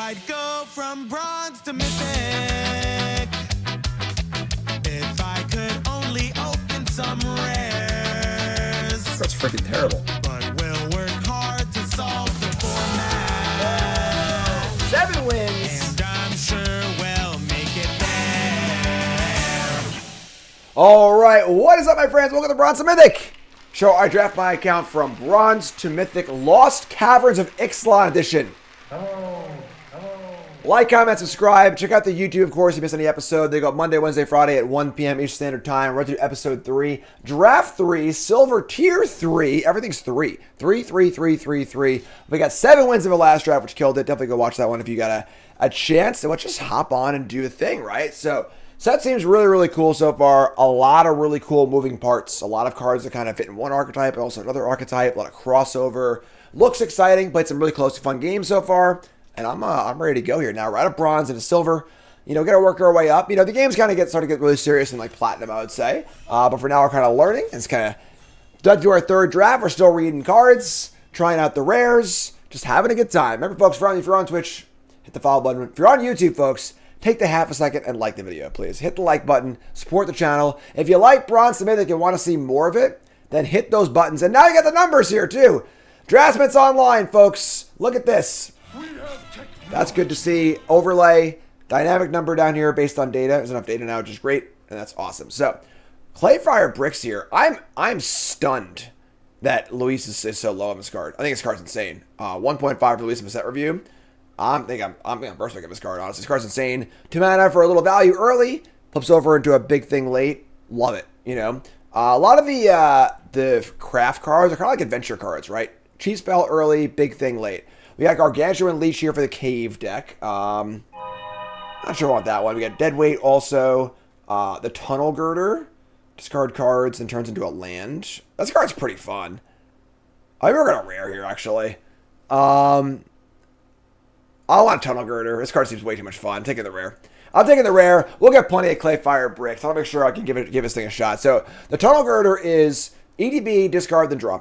I'd go from bronze to mythic. If I could only open some rares. That's freaking terrible. But we'll work hard to solve the format. 7 wins. And I'm sure we'll make it there. All right, what is up, my friends? Welcome to Bronze to Mythic. Show I draft my account from Bronze to Mythic Lost Caverns of Ixalan edition. Like, comment, subscribe. Check out the YouTube, of course, if you missed any episode. They go Monday, Wednesday, Friday at 1 p.m. Eastern Standard Time. We're through episode 3. Draft 3, Silver Tier 3. Everything's 3. 3, 3, 3, 3, 3. We got 7 wins in the last draft, which killed it. Definitely go watch that one if you got a chance. So let's just hop on and do the thing, right? So that seems really, really cool so far. A lot of really cool moving parts. A lot of cards that kind of fit in one archetype, also another archetype. A lot of crossover. Looks exciting. Played some really close to fun games so far. And I'm ready to go here now. We're out of bronze into silver. You know, got to work our way up. You know, the game's kind of starting to get really serious in like platinum, I would say. But for now, we're kind of learning. It's kind of done through our third draft. We're still reading cards, trying out the rares, just having a good time. Remember, folks, if you're on Twitch, hit the follow button. If you're on YouTube, folks, take the half a second and like the video, please. Hit the like button, support the channel. If you like Bronze to Mythic and want to see more of it, then hit those buttons. And now you got the numbers here, too. Draftsman's online, folks. Look at this. That's good to see. Overlay, dynamic number down here based on data. There's enough data now, which is great, and that's awesome. So, Clayfire Bricks here. I'm stunned that Luis is so low on this card. I think this card's insane. 1.5 for Luis in a set review. I'm gonna personally give this card, honestly. This card's insane. 2 mana for a little value early. Flips over into a big thing late. Love it, you know. A lot of the craft cards are kind of like adventure cards, right? Cheap spell early, big thing late. We got Gargantuan Leech here for the Cave deck. Not sure I want that one. We got Deadweight also. The Tunnel Girder. Discard cards and turns into a land. This card's pretty fun. I think we're going to rare here, actually. I want Tunnel Girder. This card seems way too much fun. I'm taking the rare. I'm taking the rare. We'll get plenty of Clayfire Bricks. I'll make sure I can give this thing a shot. So, the Tunnel Girder is EDB, discard, then draw.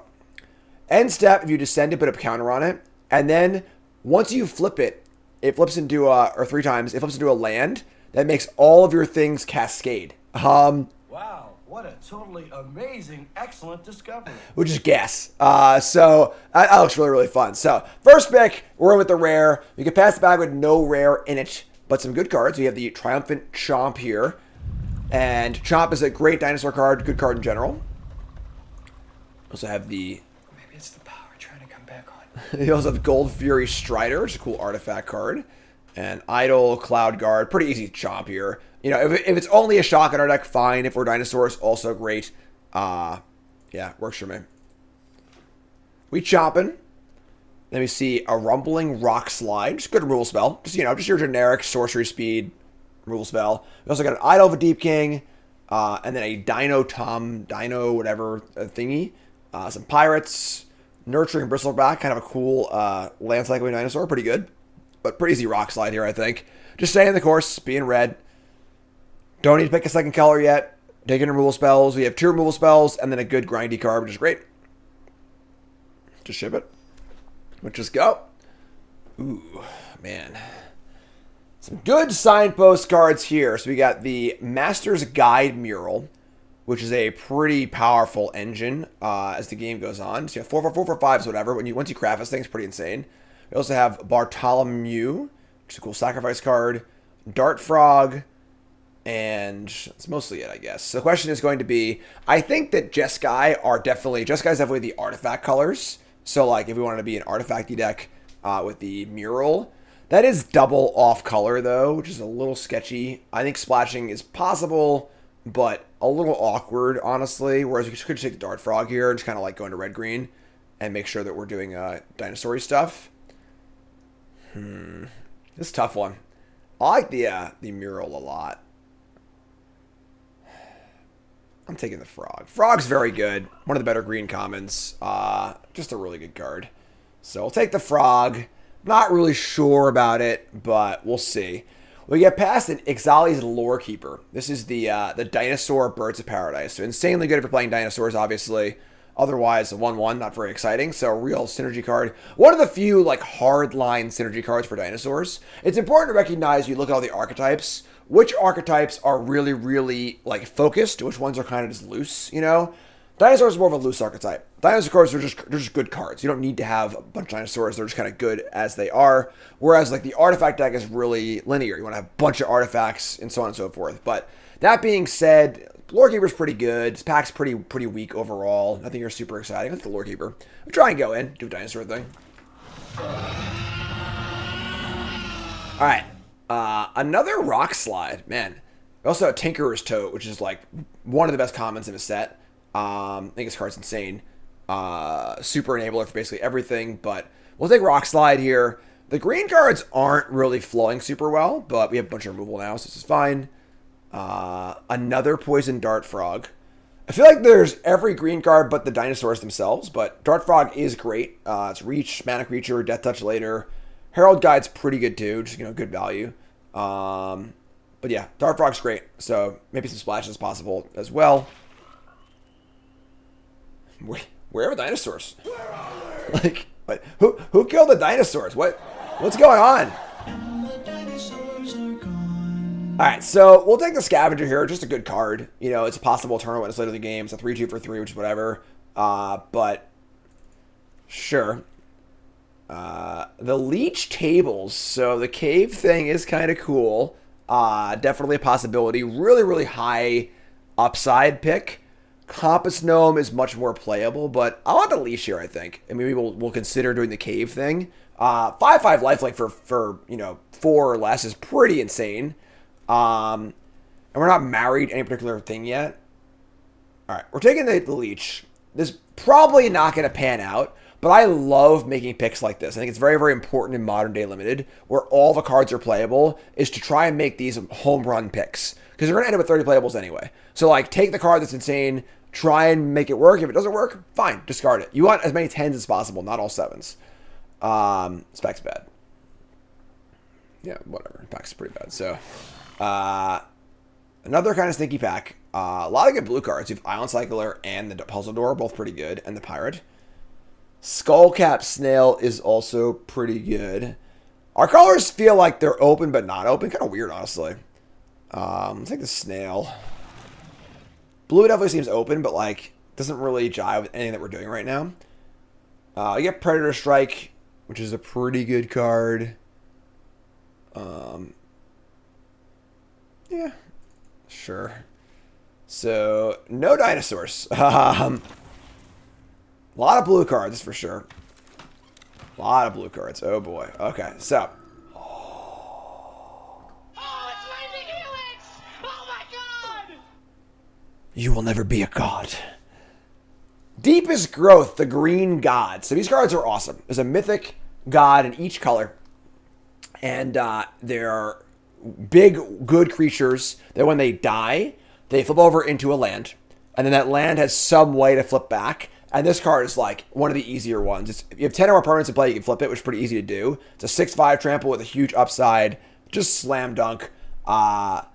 End step, if you descend it, put a counter on it. And then, once you flip it, it flips into, or 3 times, it flips into a land that makes all of your things cascade. Wow, what a totally amazing, excellent discovery. Which is gas. So, that looks really, really fun. So, first pick, we're in with the rare. We can pass the bag with no rare in it, but some good cards. We have the Triumphant Chomp here. And Chomp is a great dinosaur card, good card in general. Also have the... You also have Gold Fury Strider, which is a cool artifact card. And Idle, Cloud Guard. Pretty easy chomp here. You know, if it's only a shock in our deck, fine. If we're dinosaurs, also great. Yeah, works for me. We chomping. Then we see a Rumbling Rock Slide. Just good removal spell. Just, you know, just your generic sorcery speed removal spell. We also got an Idol of a Deep King. And then a Dino whatever thingy. Some Pirates. Nurturing Bristleback, kind of a cool land cycling dinosaur. Pretty good. But pretty easy rock slide here, I think. Just staying the course, being red. Don't need to pick a second color yet. Taking removal spells. We have 2 removal spells and then a good grindy card, which is great. Just ship it. Let's just go. Ooh, man. Some good signpost cards here. So we got the Master's Guide Mural, which is a pretty powerful engine as the game goes on. So you have 4 for 5s, whatever. Once you craft this thing, it's pretty insane. We also have Bartholomew, which is a cool sacrifice card. Dart Frog, and that's mostly it, I guess. So the question is going to be, I think that Jeskai is definitely the artifact colors. So like if we wanted to be an artifacty deck with the mural, that is double off color though, which is a little sketchy. I think splashing is possible, but a little awkward, honestly. Whereas we could just take the Dart Frog here and just kind of like go into red-green and make sure that we're doing dinosaur-y stuff. This is a tough one. I like the mural a lot. I'm taking the Frog. Frog's very good. One of the better green commons. Just a really good card. So I'll take the Frog. Not really sure about it, but we'll see. We get past an Ixali's Lore Keeper. This is the dinosaur Birds of Paradise. So insanely good if you're playing dinosaurs, obviously. Otherwise, a 1/1, not very exciting. So, real synergy card. One of the few, like, hard-line synergy cards for dinosaurs. It's important to recognize, you look at all the archetypes, which archetypes are really, really, like, focused, which ones are kind of just loose, you know? Dinosaurs are more of a loose archetype. Dinosaur cards are just good cards. You don't need to have a bunch of dinosaurs. They're just kind of good as they are. Whereas, like, the artifact deck is really linear. You want to have a bunch of artifacts and so on and so forth. But that being said, Lorekeeper's pretty good. This pack's pretty weak overall. Nothing here super exciting. Let's the Lorekeeper. We'll try and go in. Do a dinosaur thing. Alright. Another Rock Slide. Man. Also a Tinkerer's Tote, which is like one of the best commons in the set. I think this card's insane. Super enabler for basically everything. But we'll take Rock Slide here. The green cards aren't really flowing super well, but we have a bunch of removal now, so this is fine. Another Poison Dart Frog. I feel like there's every green card but the dinosaurs themselves, but Dart Frog is great. It's Reach, Mana Creature, Death Touch later. Herald Guide's pretty good too, just, you know, good value. But yeah, Dart Frog's great, so maybe some splashes is possible as well. Where are the dinosaurs? Like, what? Who killed the dinosaurs? What's going on? Alright, so we'll take the Scavenger here. Just a good card. You know, it's a possible turn witness later in the game. It's a 3/2 for 3, which is whatever. But sure. The Leech Tables. So the cave thing is kind of cool. Definitely a possibility. Really, really high upside pick. Compass Gnome is much more playable, but I want the Leech here, I think. And maybe we'll consider doing the cave thing. 5/5 lifelink for you know, 4 or less is pretty insane. And we're not married to any particular thing yet. Alright, we're taking the Leech. This is probably not going to pan out, but I love making picks like this. I think it's very, very important in modern day Limited, where all the cards are playable, is to try and make these home run picks. Because you're going to end up with 30 playables anyway. So, like, take the card that's insane, try and make it work. If it doesn't work, fine, discard it. You want as many 10s as possible, not all 7s. Spec's bad. Yeah, whatever. Pack's pretty bad. So, another kind of sneaky pack. A lot of good blue cards. You have Island Cycler and the Puzzle Door, both pretty good, and the Pirate. Skullcap Snail is also pretty good. Our colors feel like they're open but not open. Kind of weird, honestly. Let's take the Snail. Blue definitely seems open, but like doesn't really jive with anything that we're doing right now. You get Predator Strike, which is a pretty good card. Yeah, sure. So, no dinosaurs. A lot of blue cards, for sure. A lot of blue cards. Oh, boy. Okay, so. Oh, it's Lightning Helix! Oh, my God! You will never be a god. Deepest Growth, the Green God. So, these cards are awesome. There's a Mythic God in each color. And they're big, good creatures that when they die, they flip over into a land. And then that land has some way to flip back. And this card is like one of the easier ones. If you have 10 or more permanents in play, you can flip it, which is pretty easy to do. It's a 6/5 trample with a huge upside. Just slam dunk. We got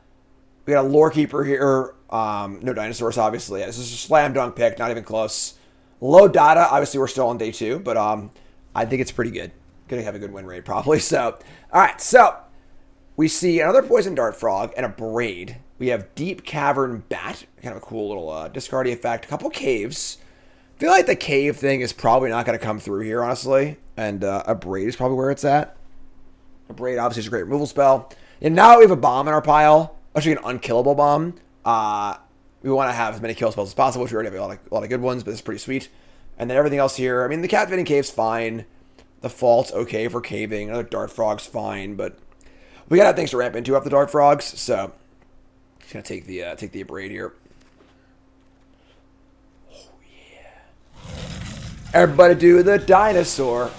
a Lorekeeper here. No dinosaurs, obviously. Yeah, this is a slam dunk pick, not even close. Low data. Obviously, we're still on day 2, but I think it's pretty good. Gonna have a good win rate, probably. So, all right. So, we see another Poison Dart Frog and a Braid. We have Deep Cavern Bat. Kind of a cool little discardy effect. A couple Caves. I feel like the cave thing is probably not going to come through here, honestly. And a Braid is probably where it's at. A Braid obviously is a great removal spell. And now we have a bomb in our pile. Actually, an unkillable bomb. We want to have as many kill spells as possible, which we already have a lot of good ones, but it's pretty sweet. And then everything else here. I mean, the Captivating Cave's fine. The Fault's okay for caving. Another Dart Frog's fine, but we got to have things to ramp into after the Dart Frogs. So, just going to take the Braid here. Everybody do the dinosaur.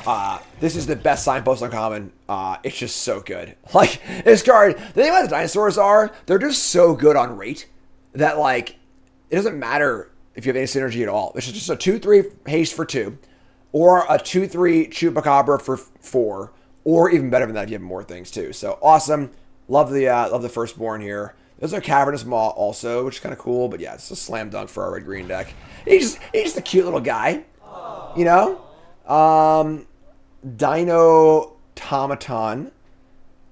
This is the best signpost on common. It's just so good. Like, this card, the thing about the dinosaurs are, they're just so good on rate that, like, it doesn't matter if you have any synergy at all. It's just a 2/3 haste for 2, or a 2/3 Chupacabra for 4, or even better than that if you have more things too. So awesome. Love the Firstborn here. There's a Cavernous Maw also, which is kind of cool. But yeah, it's a slam dunk for our red-green deck. He's just a cute little guy, you know? Dino Tomaton,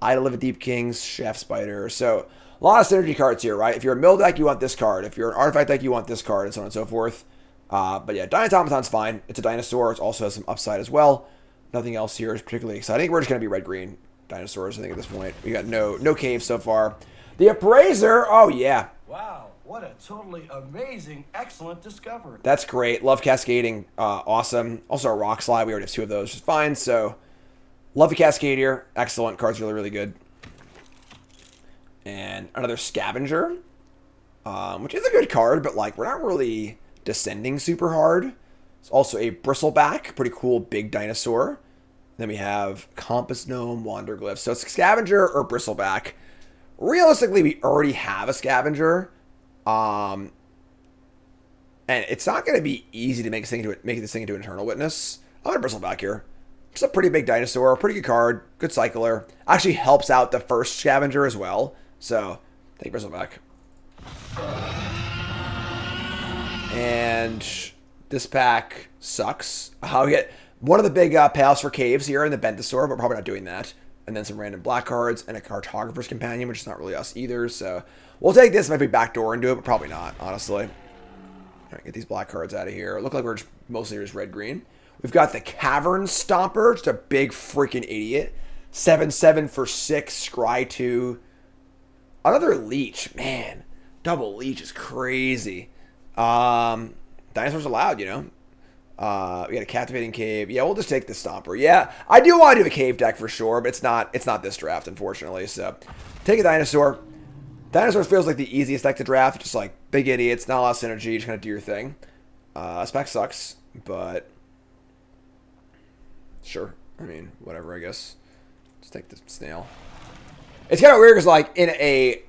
Idol of a Deep Kings, Shaft Spider. So a lot of synergy cards here, right? If you're a mill deck, you want this card. If you're an artifact deck, you want this card, and so on and so forth. But yeah, Dino Tomaton's fine. It's a dinosaur. It also has some upside as well. Nothing else here is particularly exciting. I think we're just going to be red-green dinosaurs, I think, at this point. We got no caves so far. The Appraiser, oh yeah. Wow, what a totally amazing, excellent discovery. That's great. Love Cascading. Awesome. Also a Rock Slide. We already have 2 of those, which is fine. So, love the Cascade here. Excellent. Card's really, really good. And another Scavenger, which is a good card, but like we're not really descending super hard. It's also a Bristleback, pretty cool big dinosaur. Then we have Compass Gnome, Wanderglyph. So it's Scavenger or Bristleback. Realistically, we already have a Scavenger. And it's not going to be easy to make this thing into Eternal Witness. I'm going to Bristleback here. It's a pretty big dinosaur, pretty good card, good cycler. Actually helps out the first Scavenger as well. So, take Bristleback. And this pack sucks. We get one of the big payoffs for caves here in the Bentosaur, but probably not doing that. And then some random black cards and a Cartographer's Companion, which is not really us either. So, we'll take this, maybe backdoor into it, but probably not, honestly. All right, get these black cards out of here. Look like we're just mostly just red-green. We've got the Cavern Stomper, just a big freaking idiot. 7/7 for 6, Scry 2. Another Leech, man. Double Leech is crazy. Dinosaurs allowed, you know. We got a Captivating Cave. Yeah, we'll just take the Stomper. Yeah, I do want to do a cave deck for sure, but it's not this draft, unfortunately. So, take a Dinosaur. Dinosaur feels like the easiest deck to draft. Just like big idiots, not a lot of synergy. Just kind of do your thing. This pack sucks, but sure. I mean, whatever, I guess. Just take the Snail. It's kind of weird because, like, in a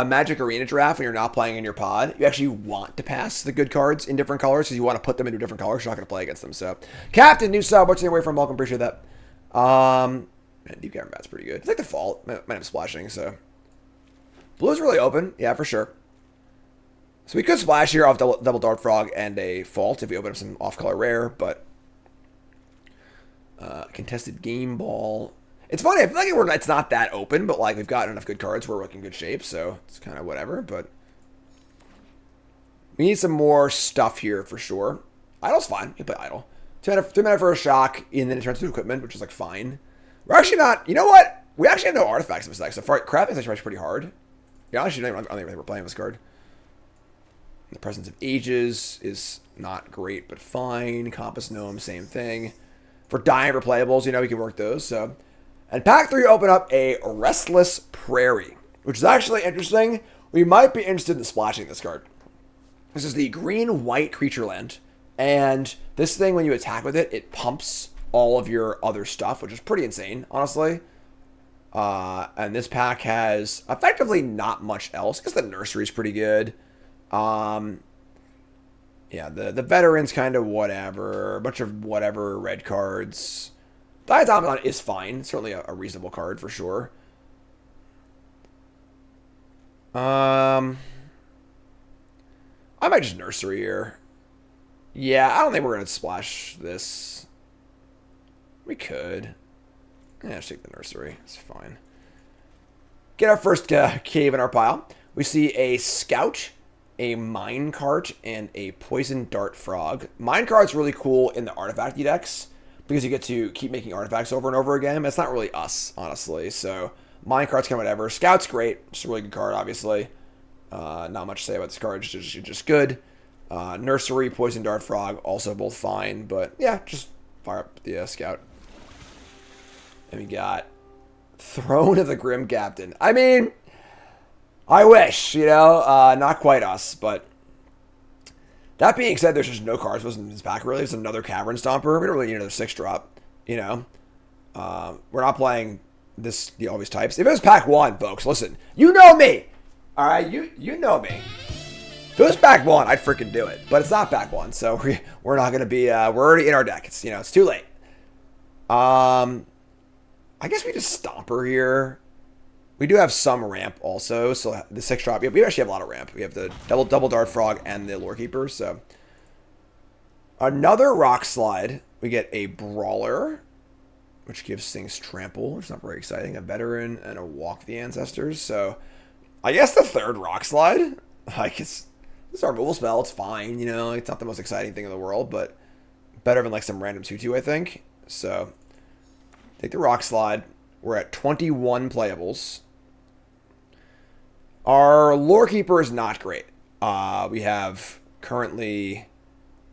Magic Arena draft, when you're not playing in your pod, you actually want to pass the good cards in different colors because you want to put them into different colors. You're not going to play against them. So, Captain, new sub. What's your way from? Welcome. Appreciate that. Deep Cavern Bat's pretty good. It's like default. Might have splashing, so. Blue is really open. Yeah, for sure. So we could splash here off double Dart Frog and a Fault if we open up some off-color rare, but Contested Game Ball. It's funny, I feel like it's not that open, but like we've got enough good cards, we're in good shape, so it's kind of whatever, but we need some more stuff here for sure. Idle's fine, you can play Idle. 2 mana for a shock, and then it turns into equipment, which is like fine. We're actually not, you know what? We actually have no artifacts in this deck, so crafting is actually pretty hard. Yeah, honestly, I don't even think we're playing this card. The Presence of Ages is not great, but fine. Compass Gnome, same thing. For dying replayables, you know, we can work those, so. And pack 3 open up a Restless Prairie, which is actually interesting. We might be interested in splashing this card. This is the green-white creature land. And this thing, when you attack with it, it pumps all of your other stuff, which is pretty insane, honestly. And this pack has effectively not much else, because the nursery is pretty good. Yeah, the veterans kind of whatever. A bunch of whatever red cards. Diatomodon is fine. Certainly a reasonable card for sure. I might just nursery here. Yeah, I don't think we're going to splash this. We could. Yeah, just take the nursery. It's fine. Get our first cave in our pile. We see a Scout, a Minecart, and a Poison Dart Frog. Minecart's really cool in the artifact decks because you get to keep making artifacts over and over again. But it's not really us, honestly. So Minecart's kind of whatever. Scout's great. Just a really good card, obviously. Not much to say about this card. It's just good. Nursery, Poison Dart Frog, also both fine. But yeah, just fire up the Scout. And we got Throne of the Grim Captain. I mean, I wish, you know, not quite us, but that being said, there's just no cards in this pack, really. It's another Cavern Stomper. We don't really need another 6-drop, you know. We're not playing all these types. If it was pack 1, folks, listen, you know me, all right? You know me. If it was pack 1, I'd freaking do it, but it's not pack 1, so we're not going to be, we're already in our deck. It's, you know, it's too late. I guess we just Stomper here. We do have some ramp also, so the 6-drop. Yeah, we actually have a lot of ramp. We have the double Dart Frog and the Lore Keeper. So another Rock Slide. We get a Brawler, which gives things Trample, which is not very exciting. A Veteran and a Walk the Ancestors. So I guess the 3rd Rock Slide. Like it's our removal spell. It's fine, you know. It's not the most exciting thing in the world, but better than like some random 2/2, I think. So take the Rock Slide. We're at 21 playables. Our Lore Keeper is not great. We have currently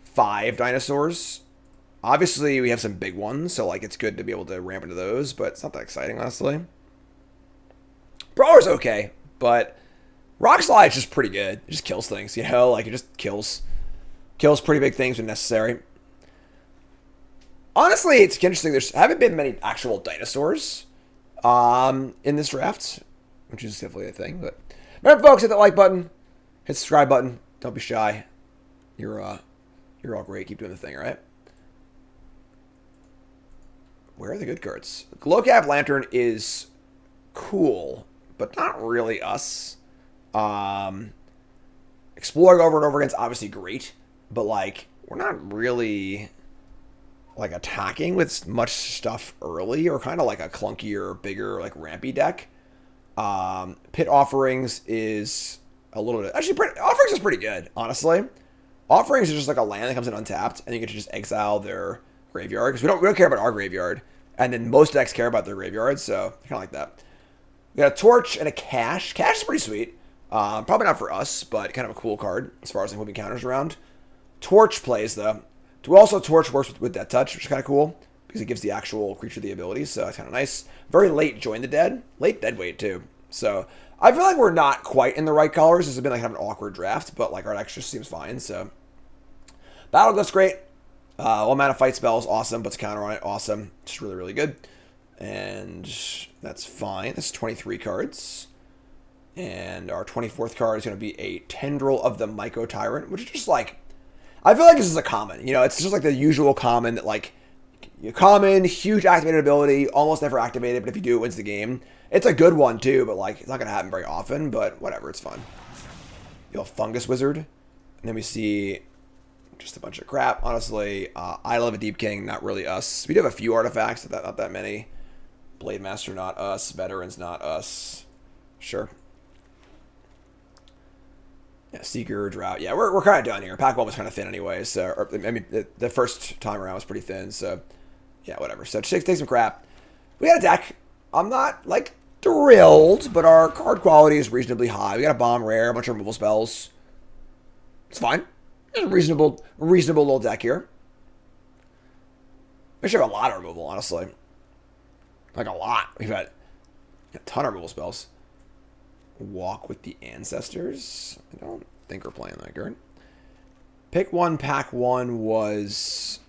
5 dinosaurs. Obviously, we have some big ones, so like it's good to be able to ramp into those, but it's not that exciting, honestly. Brawler's okay, but Rock Slide's just pretty good. It just kills things, you know? Like, it just kills pretty big things when necessary. Honestly, it's interesting. There haven't been many actual dinosaurs in this draft, which is definitely a thing, but remember, folks, hit that like button, hit the subscribe button. Don't be shy. You're all great. Keep doing the thing, all right? Where are the good cards? Glowcap Lantern is cool, but not really us. Exploring over and over again is obviously great, but like we're not really like attacking with much stuff early, or kind of like a clunkier, bigger, like rampy deck. Pit Offerings is a little bit... Actually, Offerings is pretty good, honestly. Offerings is just like a land that comes in untapped, and you get to just exile their graveyard, because we don't care about our graveyard, and then most decks care about their graveyard, so kind of like that. We got a Torch and a Cash. Cash is pretty sweet. Probably not for us, but kind of a cool card as far as like moving counters around. Torch plays, though. Also, Torch works with Death Touch, which is kind of cool, because it gives the actual creature the ability, so that's kind of nice. Very late Join the Dead. Late Deadweight, too. So I feel like we're not quite in the right colors. This has been like kind of an awkward draft, but like our deck just seems fine, so. Battle Glyph's great. 1 mana fight spell is awesome, but to counter on it, awesome. Just really, really good. And that's fine. That's 23 cards. And our 24th card is going to be a Tendril of the Myco Tyrant, which is just like, I feel like this is a common. You know, it's just like the usual common that like, common, huge activated ability, almost never activated, but if you do, it wins the game. It's a good one too, but like, it's not going to happen very often, but whatever, it's fun. You know, Fungus Wizard. And then we see just a bunch of crap, honestly. I Love a Deep King, not really us. We do have a few artifacts, but not that many. Blade Master, not us. Veterans, not us. Sure. Yeah, Seeker, Drought. Yeah, we're kind of done here. Pack 1 was kind of thin anyway, so, I mean, the first time around was pretty thin, so, yeah, whatever. So, take some crap. We got a deck. I'm not, like, thrilled, but our card quality is reasonably high. We got a Bomb Rare, a bunch of removal spells. It's fine. It's a reasonable little deck here. We should have a lot of removal, honestly. Like, a lot. We've got a ton of removal spells. Walk with the Ancestors. I don't think we're playing that card. Pick 1, Pack 1 was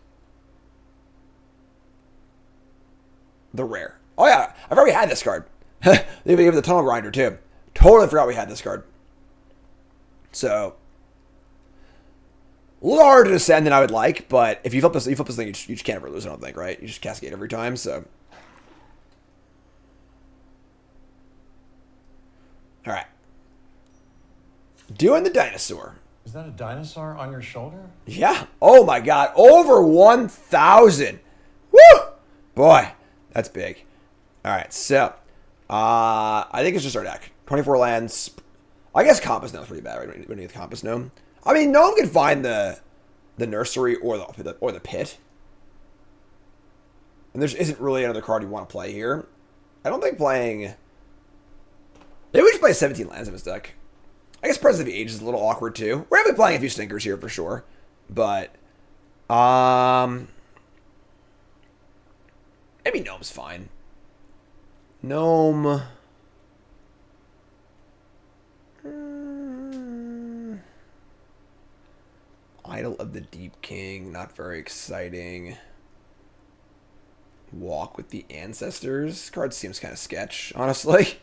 the rare. Oh yeah, I forgot we had this card. They even gave the Tunnel Grinder too. Totally forgot we had this card. So a little harder to descend than I would like, but if you flip this thing, you just can't ever lose. I don't think, right? You just cascade every time. So all right, doing the dinosaur. Is that a dinosaur on your shoulder? Yeah. Oh my God, over 1,000. Woo! Boy, that's big. All right, so I think it's just our deck. 24 lands. I guess Compass Gnome is pretty bad, right? We need the Compass Gnome. I mean, no one can find the nursery or the pit. And there isn't really another card you want to play here. I don't think playing. Maybe we just play 17 lands in this deck. I guess Presence of the Age is a little awkward too. We're gonna be playing a few stinkers here for sure, but maybe Gnome's fine. Gnome. Idol of the Deep King, not very exciting. Walk with the Ancestors. Card seems kind of sketch, honestly.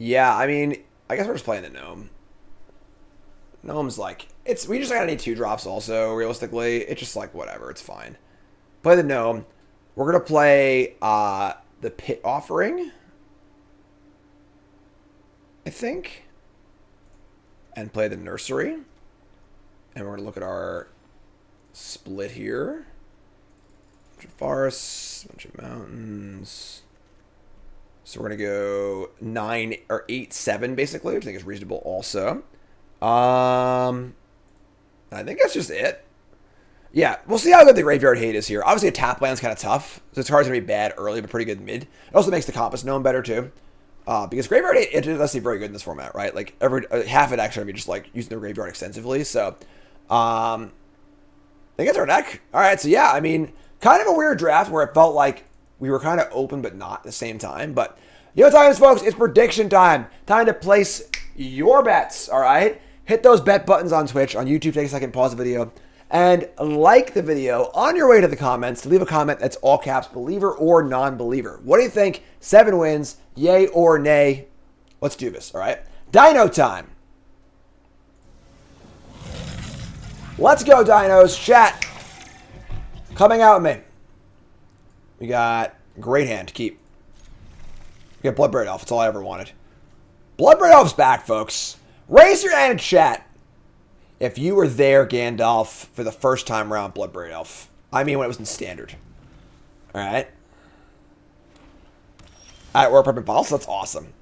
Yeah, I mean, I guess we're just playing the Gnome. Gnome's like, we just gotta need 2 drops also, realistically. It's just like, whatever, it's fine. Play the Gnome. We're gonna play the Pit Offering, I think, and play the Nursery. And we're going to look at our split here. Bunch of forests, bunch of mountains. So we're going to go 9 or 8-7 basically, which I think is reasonable also. I think that's just it. Yeah, we'll see how good the graveyard hate is here. Obviously, a tap land's kind of tough. So this card's going to be bad early, but pretty good mid. It also makes the Compass Gnome better, too. Because graveyard hate, it is actually very good in this format, right? Like, half it actually, I mean, just, like, using the graveyard extensively. So, I think that's our deck. All right, so yeah, I mean, kind of a weird draft where it felt like we were kind of open but not at the same time. But, you know what time is, folks? It's prediction time. Time to place your bets, all right? Hit those bet buttons on Twitch, on YouTube. Take a second, pause the video, and like the video on your way to the comments to leave a comment that's all caps, believer or non-believer. What do you think? 7 wins, yay or nay? Let's do this, all right? Dino time. Let's go, Dinos. Chat. Coming out with me. We got great hand to keep. We got Bloodbraid Elf. That's all I ever wanted. Bloodbraid Elf's back, folks. Raise your hand in chat if you were there, Gandalf, for the first time around Bloodbraid Elf. I mean, when it was in Standard. All right. We're prepping files, so that's awesome.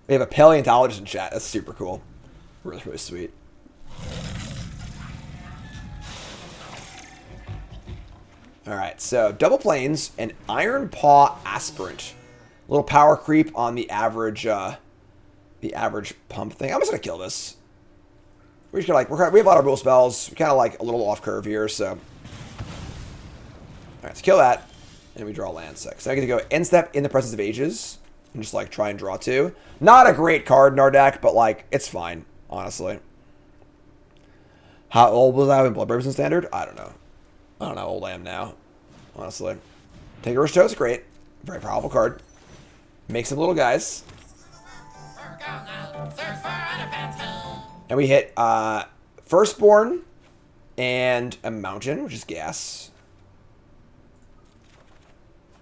We have a paleontologist in chat. That's super cool. Really, really sweet. All right, so double planes and Iron Paw Aspirant. A little power creep on the average pump thing. I'm just gonna kill this. We just we have a lot of rule spells. We're kind of like a little off curve here, so. All right, let's kill that, and we draw land 6. So I get to go end step in the presence of ages, and just like try and draw 2. Not a great card in our deck, but like it's fine, honestly. How old was I when Bloodbraid was in Standard? I don't know. I don't know how old I am now, honestly. Tinker's Toe is great. Very powerful card. Make some little guys. And we hit Firstborn and a Mountain, which is gas.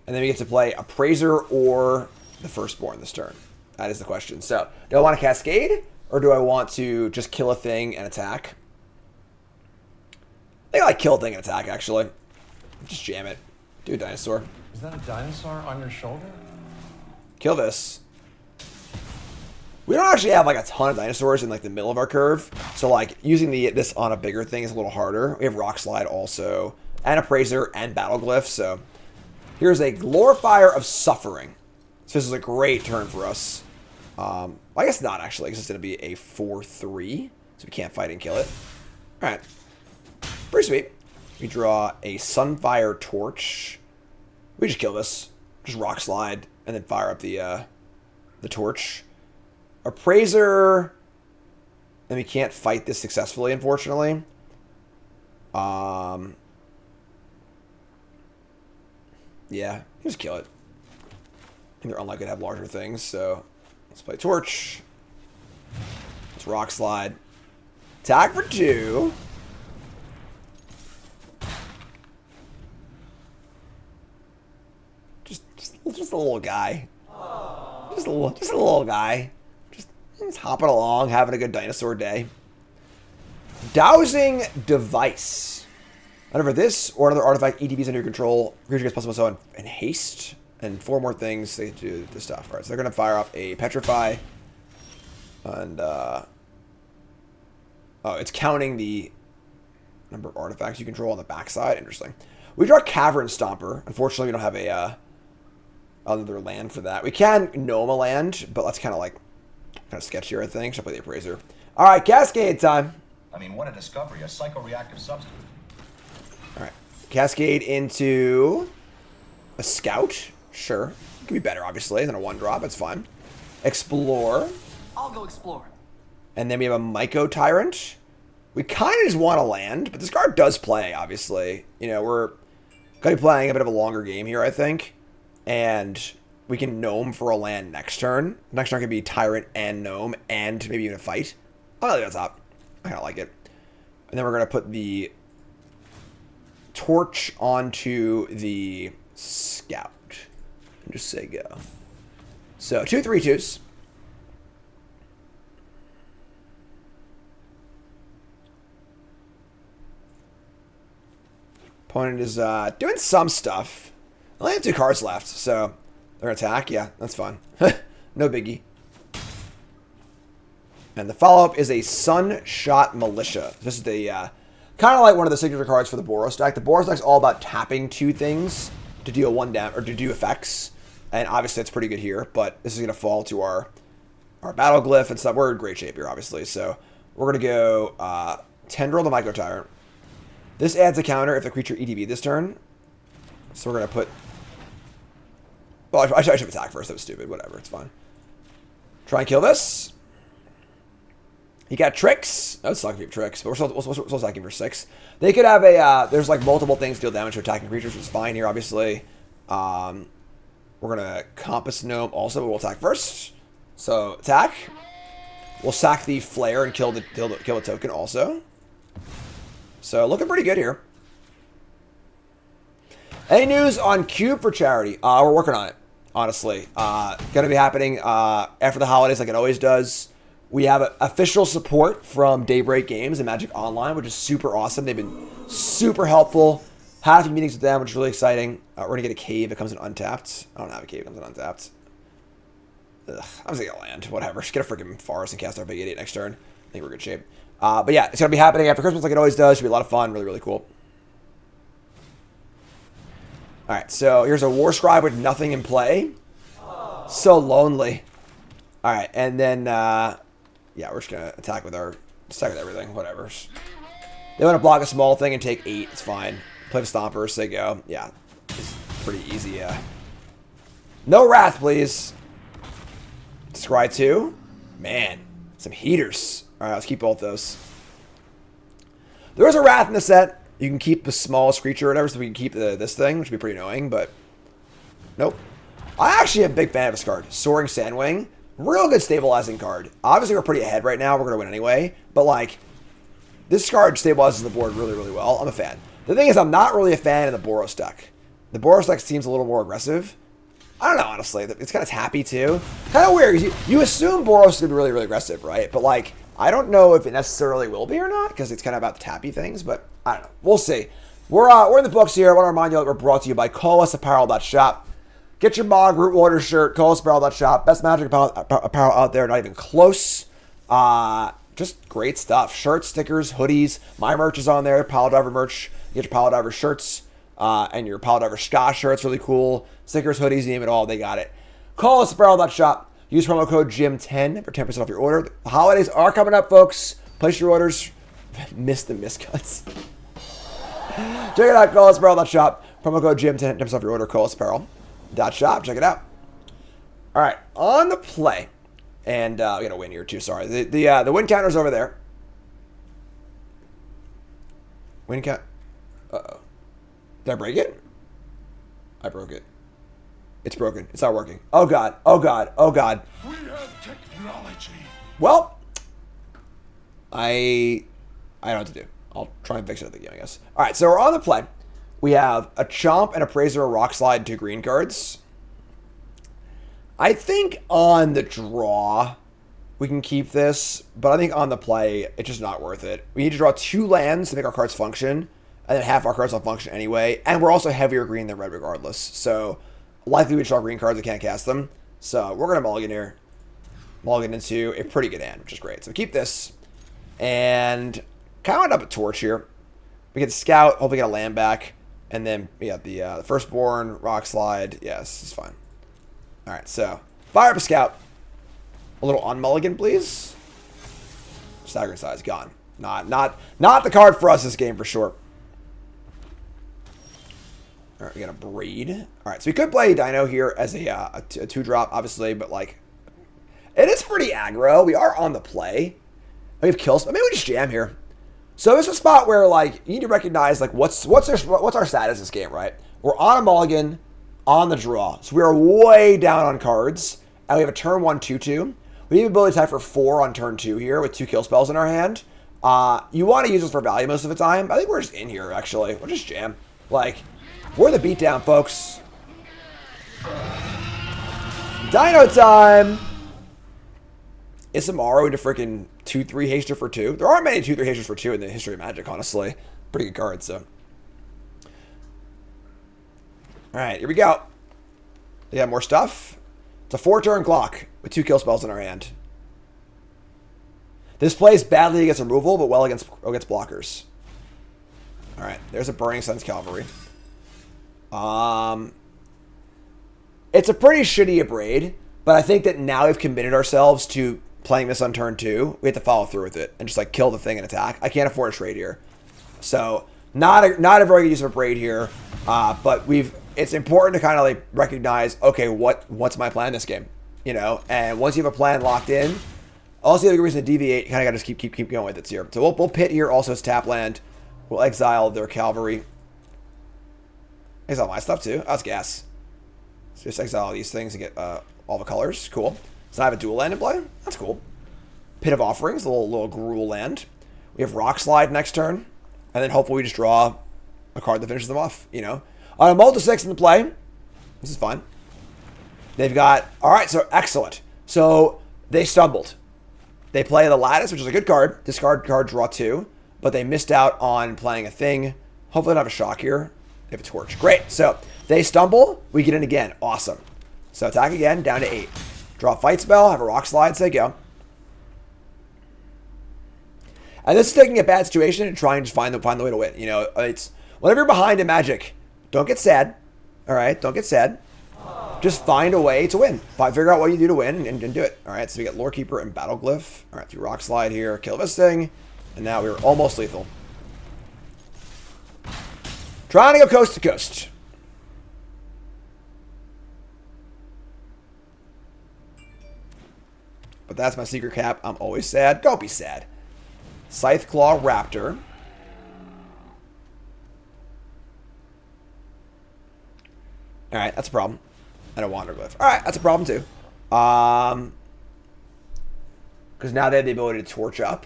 And then we get to play Appraiser or the Firstborn this turn. That is the question. So, do I want to Cascade, or do I want to just kill a thing and attack? I think I like kill a thing and attack, actually. Just jam it. Do a dinosaur. Is that a dinosaur on your shoulder? Kill this. We don't actually have like a ton of dinosaurs in like the middle of our curve. So like using this on a bigger thing is a little harder. We have Rock Slide also, and Appraiser and Battle Glyph. So here's a Glorifier of Suffering. So this is a great turn for us. I guess not actually, because it's going to be a 4/3. So we can't fight and kill it. All right. Pretty sweet. We draw a Sunfire Torch. We just kill this. Just Rock Slide and then fire up the torch. Appraiser. And we can't fight this successfully, unfortunately. Yeah, just kill it. And they're unlikely to have larger things, so let's play Torch. Let's Rock Slide. Attack for 2. Just a little guy. Just a little guy. Just hopping along, having a good dinosaur day. Dowsing Device. Whenever this or another artifact ETBs under your control, creature gets plus 1 and haste, and 4 more things they do this stuff. All right, so they're gonna fire off a Petrify, and oh, it's counting the number of artifacts you control on the backside. Interesting. We draw Cavern Stomper. Unfortunately, we don't have a another land for that. We can gnome a land, but that's kind of sketchier, I think. Should I play the Appraiser? All right, Cascade time. I mean, what a discovery, a psychoreactive substance. All right, Cascade into a Scout. Sure, it could be better, obviously, than a 1-drop. It's fine. Explore. I'll go explore. And then we have a Myco Tyrant. We kind of just want to land, but this card does play, obviously. You know, we're going to be playing a bit of a longer game here, I think. And we can Gnome for a land next turn. Next turn can be Tyrant and Gnome and maybe even a fight. I'll leave it on top. I kind of like it. And then we're going to put the Torch onto the Scout. Just say go. So 2 3/2s. Opponent is doing some stuff. I only have 2 cards left, so they're attack. Yeah, that's fine. No biggie. And the follow-up is a Sunshot Militia. This is the kind of like one of the signature cards for the Boros deck. The Boros deck's all about tapping 2 things to deal 1 damage or to do effects, and obviously that's pretty good here. But this is gonna fall to our battle glyph and stuff. We're in great shape here, obviously. So we're gonna go Tendril the Micro Tyrant. This adds a counter if the creature EDB this turn. So we're going to put... Well, I should attack first. That was stupid. Whatever. It's fine. Try and kill this. He got tricks. That would suck if you have tricks. But we're still attacking for 6. They could have a... there's like multiple things to deal damage to attacking creatures, which is fine here, obviously. We're going to Compass Gnome also, but we'll attack first. So, attack. We'll sack the Flare and kill the token also. So, looking pretty good here. Any news on Cube for charity? We're working on it, honestly. Going to be happening after the holidays like it always does. We have official support from Daybreak Games and Magic Online, which is super awesome. They've been super helpful. Had a few meetings with them, which is really exciting. We're going to get a cave that comes in untapped. I don't have a cave that comes in untapped. Ugh, I'm just going to land. Whatever. Just get a freaking forest and cast our big idiot next turn. I think we're in good shape. But yeah, it's going to be happening after Christmas like it always does. Should be a lot of fun. Really, really cool. Alright, so here's a War Scribe with nothing in play. So lonely. Alright, and then, yeah, we're just going to attack with everything. Whatever. They want to block a small thing and take 8. It's fine. Play the Stompers. They go. Yeah, it's pretty easy, yeah. No Wrath, please. Scry 2. Man, some heaters. Alright, let's keep both those. There is a Wrath in the set. You can keep the smallest creature or whatever, so we can keep this thing, which would be pretty annoying, but... Nope. I actually am a big fan of this card. Soaring Sandwing. Real good stabilizing card. Obviously, we're pretty ahead right now. We're going to win anyway. But, like, this card stabilizes the board really, really well. I'm a fan. The thing is, I'm not really a fan of the Boros deck. The Boros deck seems a little more aggressive. I don't know, honestly. It's kind of tappy, too. Kind of weird. You assume Boros is going to be really, really aggressive, right? But, like, I don't know if it necessarily will be or not, because it's kind of about the tappy things, but I don't know. We'll see. We're in the books here. I want to remind you that we're brought to you by ColosApparel.shop. Get your Mog Root Water shirt, ColosApparel.shop. Best Magic apparel out there, not even close. Just great stuff. Shirts, stickers, hoodies. My merch is on there. Pile Driver merch. Get your Pile Driver shirts and your Pile Driver Ska shirts. Really cool. Stickers, hoodies, you name it all. They got it. ColosApparel.shop. Use promo code GYM10 for 10% off your order. The holidays are coming up, folks. Place your orders. Miss the miscuts. Check it out, ColosApparel.shop. Promo code GYM10, 10% off your order. ColosApparel.shop. Check it out. All right, on the play. And we got a win here, too. Sorry. The win counter's over there. Win count. Uh-oh. Did I break it? I broke it. It's broken. It's not working. Oh, God. Oh, God. Oh, God. We have technology. Well, I don't know what to do. I'll try and fix it at the game, I guess. All right, so we're on the play. We have a Chomp and a Praiser, a Rock Slide, 2 green cards. I think on the draw, we can keep this, but I think on the play, it's just not worth it. We need to draw 2 lands to make our cards function, and then half our cards don't function anyway, and we're also heavier green than red regardless, so likely we draw green cards, we can't cast them. So we're going to mulligan here. Mulligan into a pretty good hand, which is great. So keep this. And kind of end up a Torch here. We get Scout, hopefully get a land back. And then we got the Firstborn, Rock Slide. Yes, it's fine. All right, so fire up a Scout. A little unmulligan, please. Staggering Size, gone. Not the card for us this game for sure. All right, we got a Breed. All right, so we could play Dino here as a 2-drop, obviously, but like, it is pretty aggro. We are on the play. We have kills. Maybe we just jam here. So it's a spot where like you need to recognize like what's our status this game, right? We're on a mulligan, on the draw, so we are way down on cards, and we have a turn 1 2/2. We have the ability to attack for 4 on turn 2 here with 2 kill spells in our hand. You want to use this for value most of the time. I think we're just in here actually. We'll just jam. Like, we're the beatdown, folks. Dino time! Isamaru into freaking 2-3 haster for 2. There aren't many 2-3 hasters for 2 in the history of Magic, honestly. Pretty good card, so. Alright, here we go. We got more stuff. It's a 4-turn clock with 2 kill spells in our hand. This plays badly against removal, but well against blockers. Alright, there's a Burning Sun's Cavalry. It's a pretty shitty Abrade, but I think that now we've committed ourselves to playing this on turn 2. We have to follow through with it and just like kill the thing and attack. I can't afford a trade here. So not a very good use of Abrade here, but it's important to kind of like recognize, okay, what's my plan this game? You know, and once you have a plan locked in, also the other reason to deviate, you kind of got to just keep going with it here. So we'll pit here, also it's tap land. We'll exile their cavalry. Exile my stuff too. That's gas. So just exile these things and get all the colors. Cool. So I have a dual land in play. That's cool. Pit of Offerings, a little Gruul land. We have Rock Slide next turn. And then hopefully we just draw a card that finishes them off, you know. On a multi-6 in the play. This is fun. They've got... Alright, so excellent. So they stumbled. They play the Lattice, which is a good card. Discard card, draw 2. But they missed out on playing a thing. Hopefully they don't have a shock here. They have a Torch. Great. So they stumble. We get in again. Awesome. So attack again, down to 8. Draw a Fight Spell, have a Rock Slide, say go. And this is taking a bad situation and trying to find the way to win. You know, it's whenever you're behind in Magic, don't get sad. All right, don't get sad. Just find a way to win. Figure out what you do to win and do it. All right, so we got Lore Keeper and Battle Glyph. All right, through Rock Slide here, kill this thing, and now we're almost lethal. Trying to go coast to coast. But that's my secret cap. I'm always sad. Don't be sad. Scythe Claw Raptor. Alright, that's a problem. And a Wander Glyph. Alright, that's a problem too. Because now they have the ability to torch up.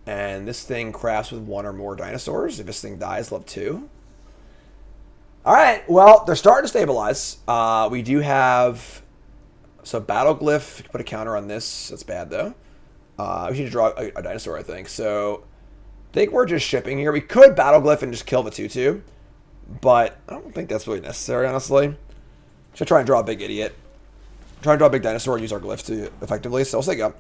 And this thing crafts with 1 or more dinosaurs. If this thing dies, level 2. Alright, well, they're starting to stabilize. We do have... So Battle Glyph, put a counter on this. That's bad though. We need to draw a dinosaur, I think. So I think we're just shipping here. We could Battle Glyph and just kill the 2/2. But I don't think that's really necessary, honestly. Should try and draw a big idiot. Try and draw a big dinosaur and use our glyph to effectively. So I'll say go.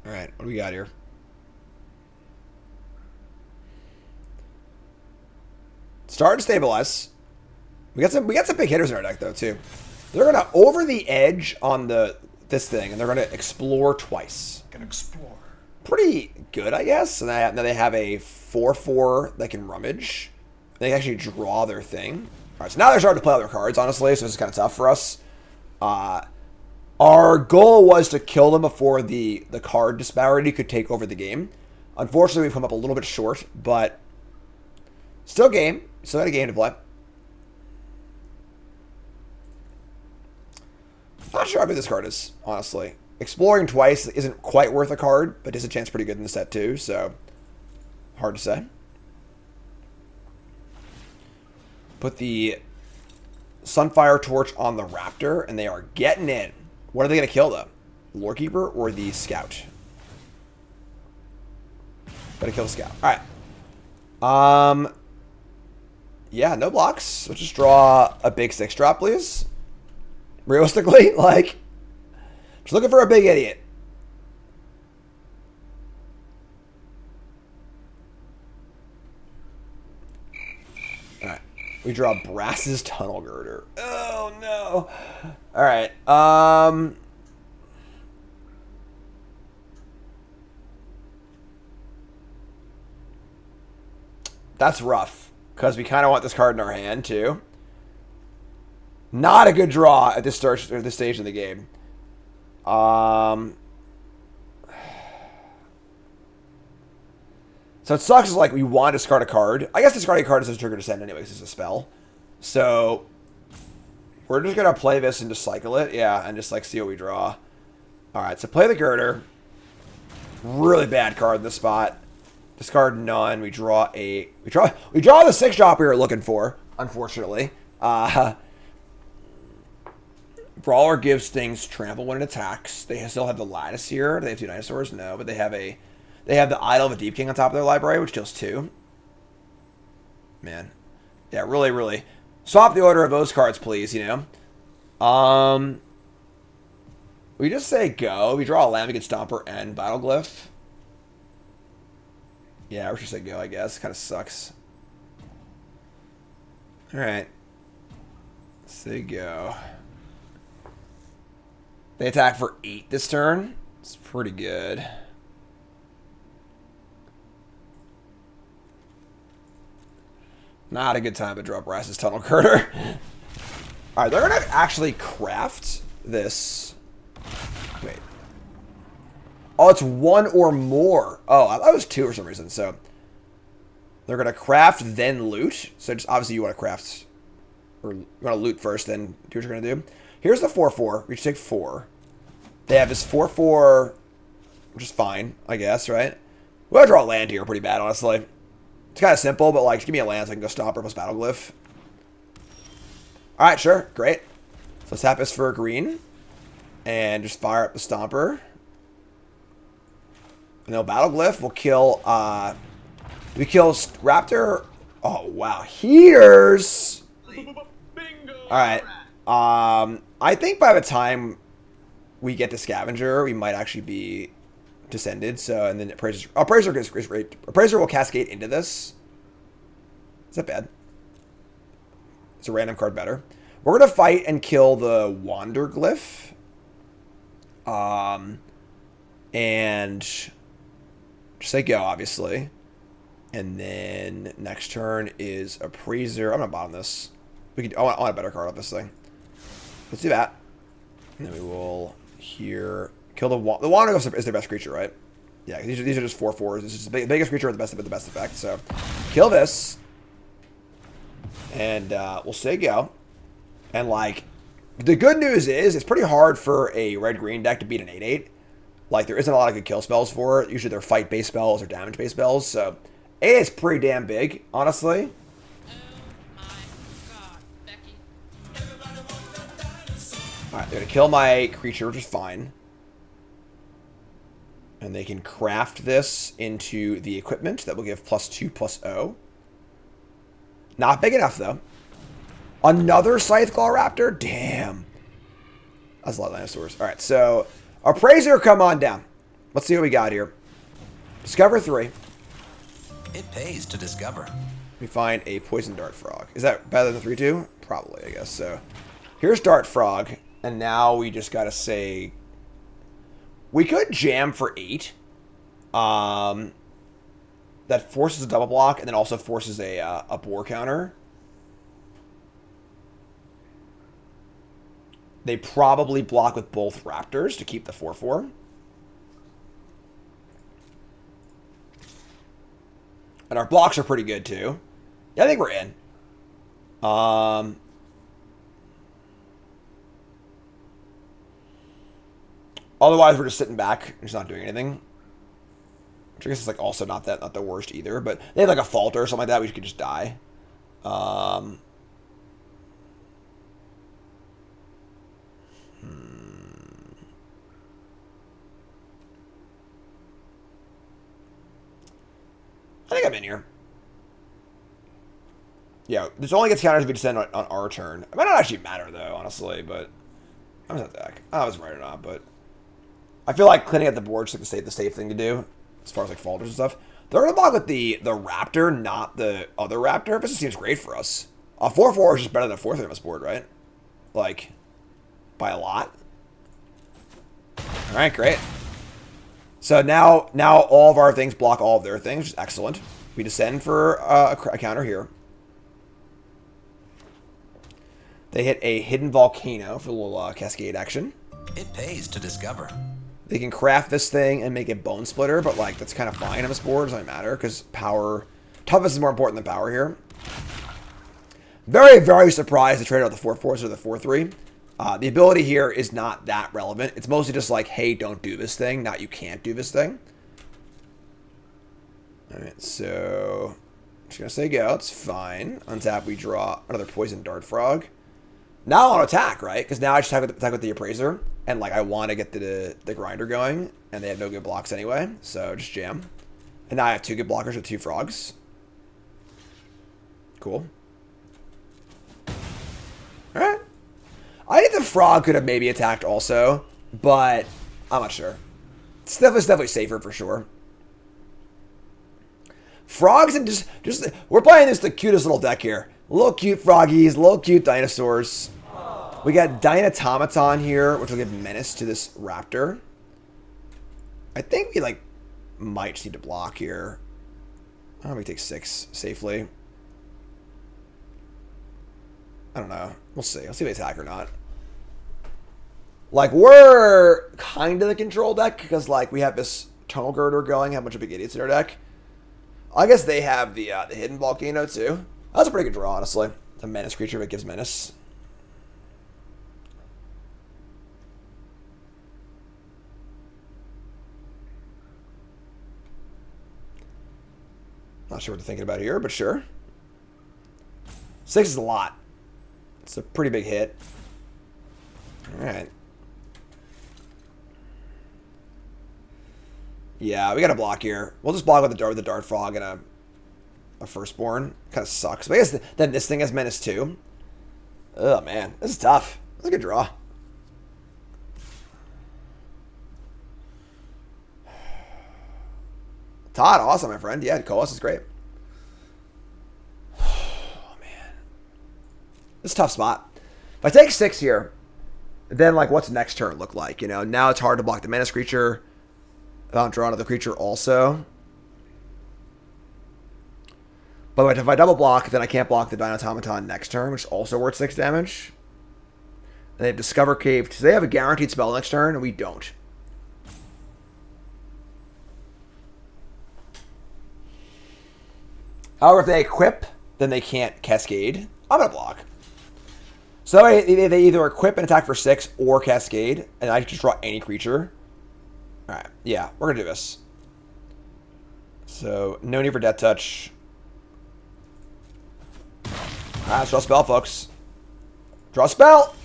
Alright, what do we got here? Starting to stabilize. We got some big hitters in our deck though too. They're gonna over the edge on this thing, and they're gonna explore twice. Can explore. Pretty good, I guess. And now they have a 4/4 that can rummage. They can actually draw their thing. All right, so now they're starting to play other cards, honestly. So this is kind of tough for us. Our goal was to kill them before the card disparity could take over the game. Unfortunately, we've come up a little bit short, but still game. Still got a game to play. Not sure how big this card is, honestly. Exploring twice isn't quite worth a card, but is a chance pretty good in the set too, so hard to say. Put the Sunfire Torch on the Raptor, and they are getting in. What are they going to kill, though? The Lore Keeper or the Scout? Gotta kill the Scout. Alright. Yeah, no blocks. Let's just draw a big 6-drop, please. Realistically, like, just looking for a big idiot. Alright. We draw Brass's Tunnel Girder. Oh, no. Alright. That's rough. Because we kind of want this card in our hand, too. Not a good draw at this stage of the game. So it sucks. Is like we want to discard a card. I guess discarding a card is a trigger to send anyways. It's a spell. So we're just gonna play this and just cycle it. Yeah, and just like see what we draw. All right. So play the Girder. Really bad card in this spot. Discard none. We draw the 6-drop we were looking for, unfortunately. Brawler gives things trample when it attacks. They still have the Lattice here. Do they have 2 dinosaurs? No, but they have the Idol of a Deep King on top of their library, which deals 2. Man. Yeah, really, really. Swap the order of those cards, please, you know. We just say go. We draw a land, we get Stomper and Battle Glyph. Yeah, we should say go, I guess. Kind of sucks. Alright. Say go. They attack for 8 this turn. It's pretty good. Not a good time to drop Rice's Tunnel Curter. Alright, they're going to actually craft this. Wait. Oh, it's 1 or more. Oh, I thought it was 2 for some reason. So, they're going to craft, then loot. So, just obviously you want to craft, or you want to loot first, then do what you're going to do. Here's the 4/4. We should take 4. They have this 4/4, which is fine, I guess, right? We'll draw a land here pretty bad, honestly. It's kind of simple, but like, just give me a land so I can go Stomper plus Battle Glyph. Alright, sure. Great. So let's tap this for a green. And just fire up the Stomper. And then Battle Glyph will kill, we kill Raptor. Oh, wow. Heaters! Alright. I think by the time we get to Scavenger, we might actually be descended. So, and then Appraiser will cascade into this. Is that bad? It's a random card better. We're going to fight and kill the Wander Glyph. And just say go, obviously. And then next turn is Appraiser. I'm going to bottom this. I want a better card off this thing. Let's do that. And then we will here kill the Wander Glyph is their best creature, right? Yeah, these are just 4/4s. This is the biggest creature with the best effect. So kill this. And we'll say go. And like, the good news is it's pretty hard for a red-green deck to beat an 8/8. Like, there isn't a lot of good kill spells for it. Usually they're fight-based spells or damage-based spells. So 8 is pretty damn big, honestly. Alright, they're going to kill my creature, which is fine. And they can craft this into the equipment that will give +2/+0. Not big enough, though. Another Scythe Claw Raptor? Damn. That's a lot of dinosaurs. Alright, so Appraiser, come on down. Let's see what we got here. Discover 3. It pays to discover. We find a Poison Dart Frog. Is that better than 3/2? Probably, I guess. So here's Dart Frog. And now we just got to say... We could jam for 8. That forces a double block and then also forces a boar counter. They probably block with both Raptors to keep the 4/4. And our blocks are pretty good too. Yeah, I think we're in. Otherwise, we're just sitting back and just not doing anything. Which I guess is like also not the worst either. But they have like a falter or something like that. We could just die. I think I'm in here. Yeah, this only gets countered if we descend on our turn. It might not actually matter though, honestly, but I'm just back. I don't know if I was right or not, but I feel like cleaning up the board is like the safe thing to do as far as like falters and stuff. They're gonna block with the Raptor, not the other Raptor. This seems great for us. A 4/4 is just better than a 4/3 on this board, right? Like by a lot. All right, great. So now all of our things block all of their things, which is excellent. We descend for a counter here. They hit a Hidden Volcano for a little cascade action. It pays to discover. They can craft this thing and make it Bone Splitter, but like that's kind of fine on this board. It doesn't matter because toughness is more important than power here. Very, very surprised to trade out the 4/4s or the 4/3. The ability here is not that relevant. It's mostly just like, hey, don't do this thing, not you can't do this thing. Alright, so just gonna say go. It's fine. Untap, we draw another poison dart frog. Now I want to attack, right? Because now I just attack with the appraiser, and like I want to get the grinder going, and they have no good blocks anyway, so just jam. And now I have 2 good blockers with 2 frogs. Cool. Alright. I think the frog could have maybe attacked also, but I'm not sure. It's definitely safer for sure. Frogs and just we're playing this the cutest little deck here. Little cute froggies, little cute dinosaurs. We got Dinatomaton here, which will give menace to this raptor. I think we like might just need to block here. I don't know if we take 6 safely. I don't know. We'll see. I'll see if they attack or not. Like, we're kind of the control deck because, like, we have this Tunnel Girder going, have a bunch of big idiots in our deck. I guess they have the Hidden Volcano, too. That's a pretty good draw, honestly. It's a menace creature that gives menace. Not sure what they're thinking about here, but sure. 6 is a lot. It's a pretty big hit. Alright. Yeah, we got to block here. We'll just block with the Dart Frog and a Firstborn. Kind of sucks. But I guess then this thing has menace too. Oh, man. This is tough. That's a good draw. Todd, awesome, my friend. Yeah, Colas is great. Oh, man. This is a tough spot. If I take 6 here, then, like, what's next turn look like? You know, now it's hard to block the menace creature. I don't draw another creature also. But if I double block, then I can't block the Dinatomaton next turn, which is also worth 6 damage. And they have Discover Cave. So they have a guaranteed spell next turn, and we don't. However, if they equip, then they can't Cascade. I'm going to block. So they either equip and attack for 6 or Cascade, and I just draw any creature. Alright, yeah, we're going to do this. So, no need for Death Touch. Alright, let's draw a spell, folks. Draw a spell!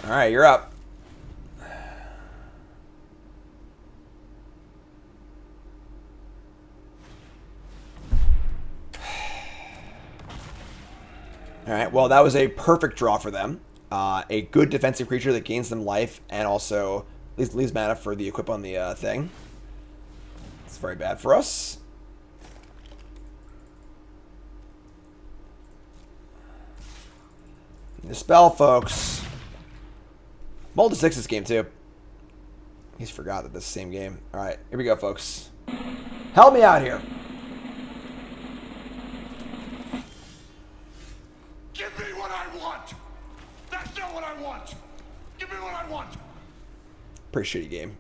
Alright, you're up. Alright, well, that was a perfect draw for them. A good defensive creature that gains them life and also leaves mana for the equip on the thing. It's very bad for us. Need a spell, folks. Mulled to 6 this game, too. He's forgot that this is the same game. Alright, here we go, folks. Help me out here. Give me what I want! That's not what I want! Give me what I want! Pretty shitty game.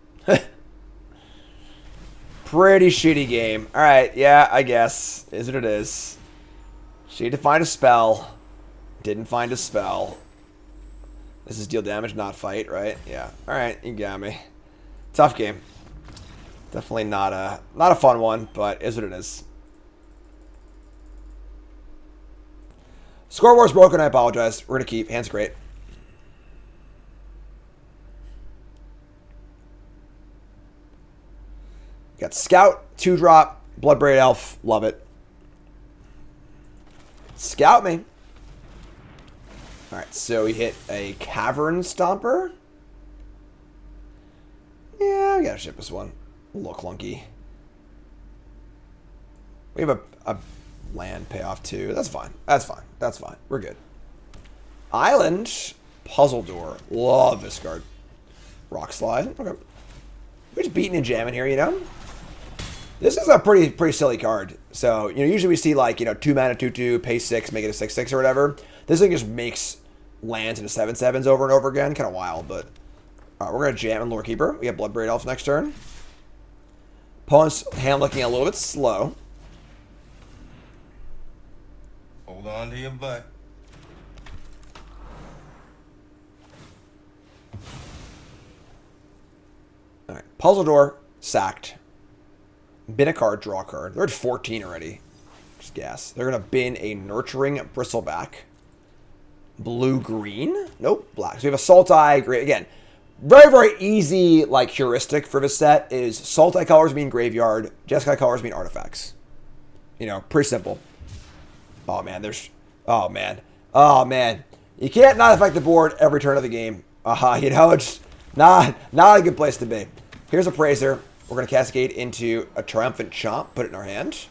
Pretty shitty game. Alright, yeah, I guess. Is what it is. She need to find a spell. Didn't find a spell. This is deal damage, not fight, right? Yeah. Alright, you got me. Tough game. Definitely not a fun one, but is what it is. Scoreboard's broken, I apologize. We're gonna keep. Hand's great. Got Scout, 2-drop, Bloodbraid Elf, love it. Scout me. Alright, so we hit a Cavern Stomper. Yeah, we gotta ship this one. A little clunky. We have a land payoff too. That's fine. That's fine. That's fine. We're good. Island, Puzzle Door. Love this card. Rock Slide. Okay. We're just beating and jamming here, you know? This is a pretty silly card. So, you know, usually we see like, you know, 2 mana, 2/2, pay 6, make it a 6/6 or whatever. This thing just makes lands into 7/7s over and over again. Kind of wild, but alright, we're gonna jam and Lore Keeper. We have Bloodbraid Elf next turn. Opponent's hand looking a little bit slow. Hold on to your butt. All right. Puzzle Door, sacked. Bin a card, draw a card. They're at 14 already. Just gas. They're going to bin a Nurturing Bristleback. Blue-green? Nope, black. So we have a Sultai, great. Again, very, very easy, like, heuristic for this set is Sultai colors mean graveyard, Jeskai colors mean artifacts. You know, pretty simple. Oh, man, there's... Oh, man. Oh, man. You can't not affect the board every turn of the game. You know, it's not a good place to be. Here's a Praiser. We're going to cascade into a Triumphant Chomp, put it in our hand.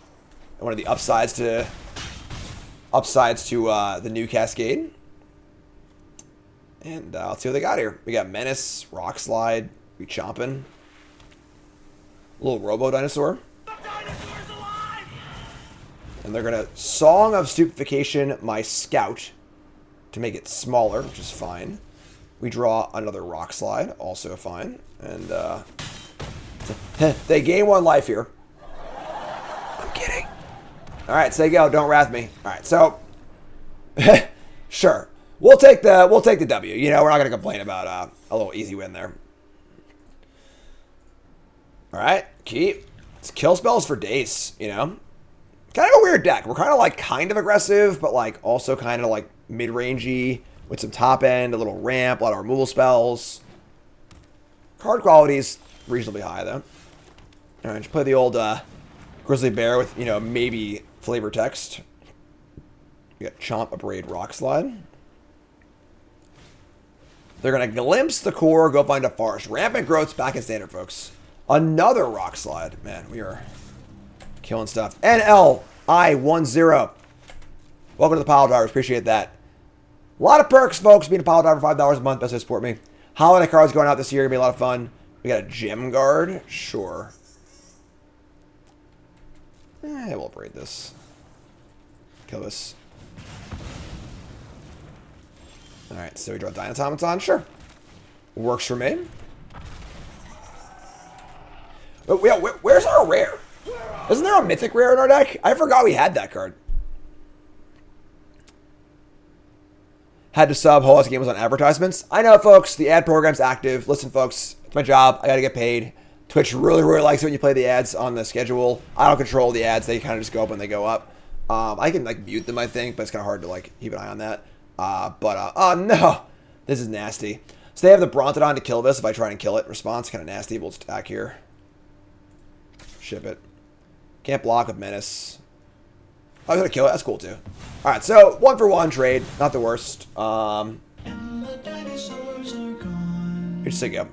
And one of the upsides to the new Cascade. And let's see what they got here. We got Menace, Rock Slide, we chomping. A little Robo Dinosaur. And they're going to Song of Stupefaction my Scout to make it smaller, which is fine. We draw another Rock Slide, also fine. And they gain 1 life here. I'm kidding. All right, say go. Don't wrath me. All right, so sure. We'll take the W. You know, we're not going to complain about a little easy win there. All right, keep. It's kill spells for days, you know. Kind of a weird deck. We're kind of like aggressive, but like also kind of like mid-rangey with some top end, a little ramp, a lot of removal spells. Card quality is reasonably high though. All right, just play the old Grizzly Bear with, you know, maybe flavor text. We got Chomp, Abrade, Rock Slide. They're going to glimpse the core, go find a forest. Rampant Growth's back in standard, folks. Another Rock Slide. Man, we are killing stuff. NLI10. Welcome to the Pile Drivers. Appreciate that. A lot of perks, folks. Being a Pile Driver, $5 a month. Best way to support me. Holiday cards going out this year. Going to be a lot of fun. We got a Gem Guard. Sure. We'll braid this. Kill this. Alright, so we draw Dinotomaton. Sure. Works for me. Oh, yeah, where's our rare? Isn't there a Mythic rare in our deck? I forgot we had that card. Had to sub. Whole game was on advertisements. I know, folks. The ad program's active. Listen, folks. It's my job. I got to get paid. Twitch really, really likes it when you play the ads on the schedule. I don't control the ads. They kind of just go up when they go up. I can, like, mute them, I think, but it's kind of hard to, like, keep an eye on that. Oh, no. This is nasty. So they have the Brontodon to kill this if I try and kill it. Response, kind of nasty. We'll just attack here. Ship it. Can't block with Menace. I was going to kill it. That's cool, too. All right, so 1-for-1 trade. Not the worst. Here's a go.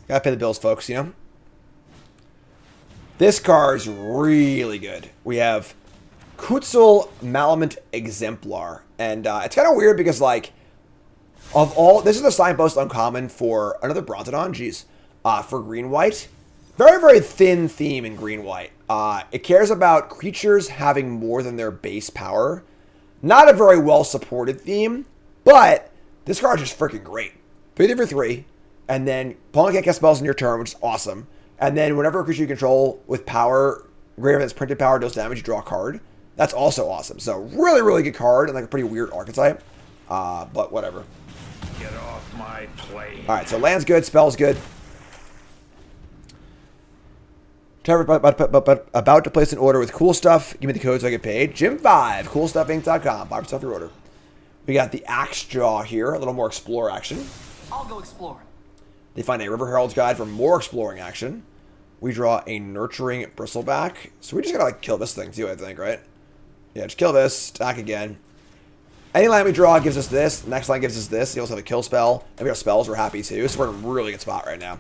Gotta pay the bills, folks, you know? This card is really good. We have Kutzil Malamute Exemplar. And it's kind of weird because, like, of all... This is the signpost uncommon for another Brontodon. Jeez. For green-white. Very, very thin theme in green-white. It cares about creatures having more than their base power. Not a very well-supported theme, but this card is just freaking great. 3 for 3. And then opponent can't cast spells in your turn, which is awesome. And then whenever a creature you control with power greater than its printed power deals damage, you draw a card. That's also awesome. So really, really good card and like a pretty weird archetype. But whatever. Get off my plane. All right, so land's good, spell's good. Trevor, about to place an order with cool stuff. Give me the code so I get paid. Jim5, coolstuffinc.com. 5% off your order. We got the Axe Jaw here, a little more explore action. I'll go explore. They find a River Herald's Guide for more exploring action. We draw a Nurturing Bristleback. So we just gotta like kill this thing too, I think, right? Yeah, just kill this, attack again. Any line we draw gives us this. The next line gives us this. You also have a kill spell. And we have spells, we're happy too. So we're in a really good spot right now.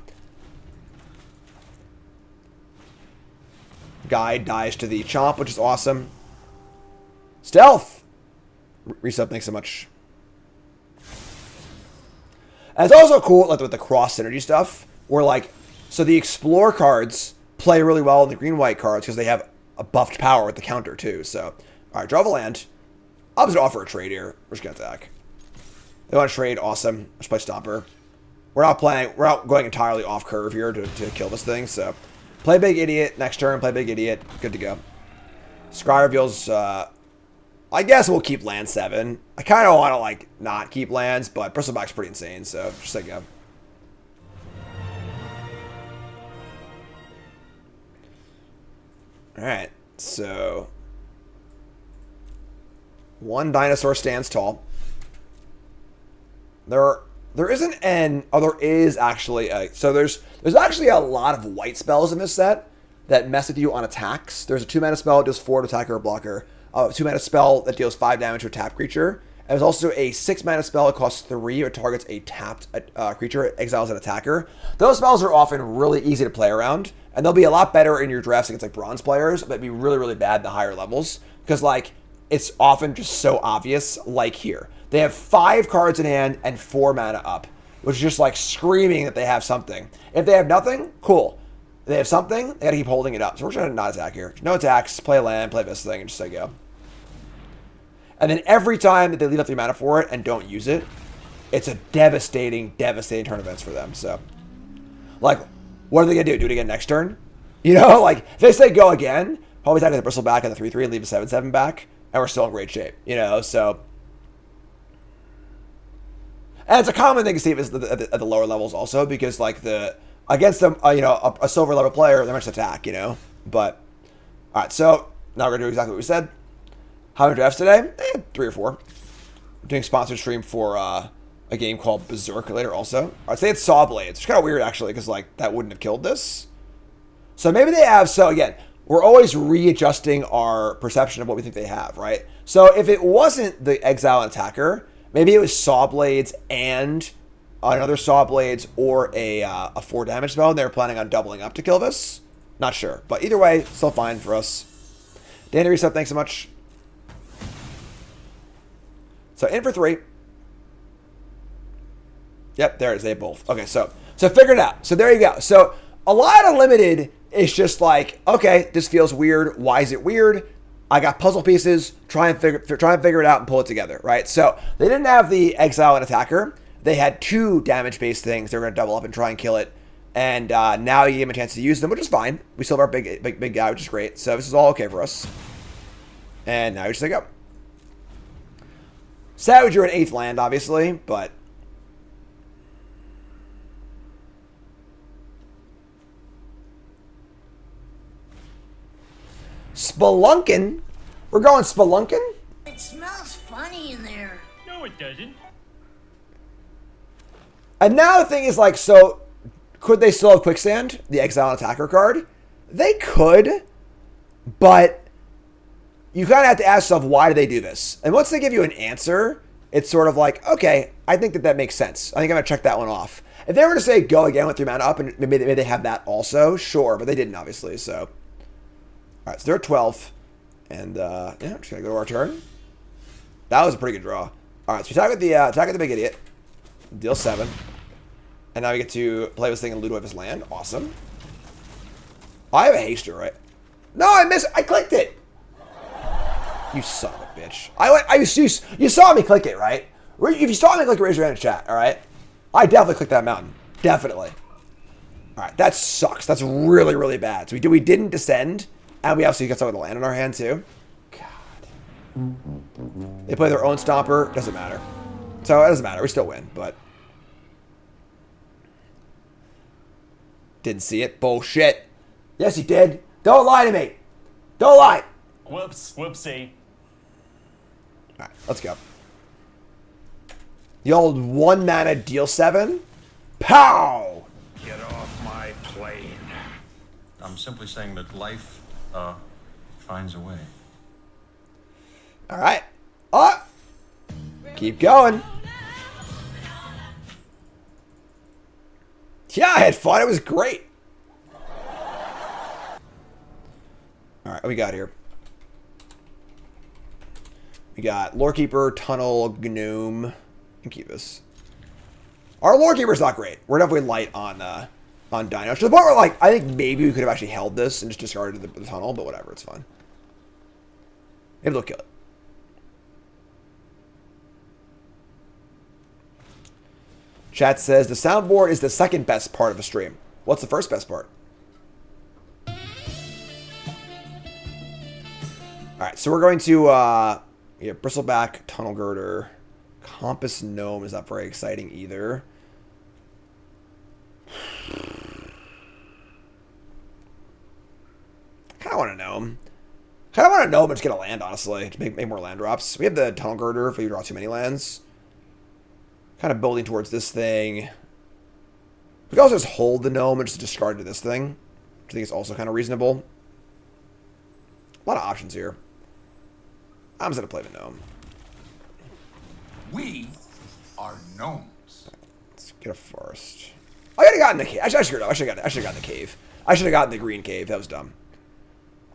Guide dies to the Chomp, which is awesome. Stealth! Resub, thanks so much. And it's also cool like, with the cross synergy stuff, where like, so the Explore cards play really well in the green-white cards because they have a buffed power with the counter too. So, all right, draw the land. I'm just offer a trade here. We're just gonna attack. They want to trade, awesome. Let's play Stomper. We're not going entirely off curve here to kill this thing. So, play Big Idiot next turn. Play Big Idiot. Good to go. Scry reveals. I guess we'll keep land 7. I kind of want to, like, not keep lands, but Bristleback's pretty insane, so just like go. All right, so one dinosaur stands tall. There isn't an... Oh, there is actually a... So there's actually a lot of white spells in this set that mess with you on attacks. There's a 2-mana spell that deals 4 to attacker or blocker. A 2-mana spell that deals 5 damage to a tapped creature. And there's also a 6-mana spell that costs 3 or targets a tapped creature, exiles an attacker. Those spells are often really easy to play around, and they'll be a lot better in your drafts against like bronze players, but be really, really bad at the higher levels. Because like, it's often just so obvious, like here. They have 5 cards in hand and 4 mana up, which is just like screaming that they have something. If they have nothing, cool. If they have something, they gotta keep holding it up. So we're trying to not attack here. No attacks, play land, play this thing, and just say go. And then every time that they leave up 3 mana for it and don't use it, it's a devastating, devastating turn of events for them. So, like, what are they gonna do? Do it again next turn? You know, like, if they say go again, probably attack with the bristle back and the 3/3 and leave a 7/7 back, and we're still in great shape. You know, so. And it's a common thing to see at the lower levels also, because like against them, you know, a silver level player, they're much attack, you know. But all right, so now we're gonna do exactly what we said. How many drafts today? 3 or 4. I'm doing sponsored stream for a game called Berserk later also. I'd say it's Saw Blades. It's kind of weird actually, because like that wouldn't have killed this. So maybe they have. So again, we're always readjusting our perception of what we think they have, right? So if it wasn't the exile and attacker, maybe it was Saw Blades and another Saw Blades or a 4 damage spell, and they were planning on doubling up to kill this. Not sure, but either way, still fine for us. Danny Reset, thanks so much. So in for 3. Yep, there it is. They have both. Okay, so figure it out. So there you go. So a lot of limited is just like, okay, this feels weird. Why is it weird? I got puzzle pieces. Try and figure it out and pull it together, right? So they didn't have the exile and attacker. They had 2 damage-based things. They were going to double up and try and kill it. And now you give them a chance to use them, which is fine. We still have our big guy, which is great. So this is all okay for us. And now you just say go. Savage, you're an 8th land, obviously, but Spelunkin? We're going Spelunkin? It smells funny in there. No, it doesn't. And now the thing is like, so could they still have Quicksand, the exile and attacker card? They could, but you kind of have to ask yourself, why do they do this? And once they give you an answer, it's sort of like, okay, I think that makes sense. I think I'm going to check that one off. If they were to say go again with 3 mana up, and maybe they have that also, sure, but they didn't, obviously, so. All right, so they're at 12. And, yeah, I'm just going to go to our turn. That was a pretty good draw. All right, so we attack with the big idiot. Deal 7. And now we get to play this thing and loot away his land. Awesome. I have a haster, right? No, I missed. I clicked it. You son of a bitch. You saw me click it, right? If you saw me click it, raise your hand in chat, all right? I definitely clicked that mountain. Definitely. All right, that sucks. That's really, really bad. So we didn't descend, and we obviously got some of the land in our hand, too. God. They play their own stomper. Doesn't matter. So it doesn't matter. We still win, but didn't see it. Bullshit. Yes, he did. Don't lie to me. Don't lie. Whoops. Whoopsie. All right, let's go. The old 1 mana deal 7. Pow! Get off my plane. I'm simply saying that life finds a way. All right. Keep going. Yeah, I had fun. It was great. All right, what we got here? We got Lorekeeper, Tunnel, Gnome, and keep this. Our Lorekeeper's not great. We're definitely light on Dinos. To the point where, like, I think maybe we could have actually held this and just discarded the Tunnel, but whatever, it's fine. Maybe they'll kill it. Chat says the soundboard is the second best part of the stream. What's the first best part? All right, so we're going to Bristleback, Tunnel Girder, Compass Gnome is not very exciting either. I kind of want to Gnome. Kind of want to Gnome and just get a land, honestly, to make more land drops. We have the Tunnel Girder if we draw too many lands. Kind of building towards this thing. We can also just hold the Gnome and just discard to this thing, which I think is also kind of reasonable. A lot of options here. I'm just going to play the Gnome. We are gnomes. Let's get a forest. I could have gotten the cave. I should have gotten the cave. I should have gotten the green cave. That was dumb.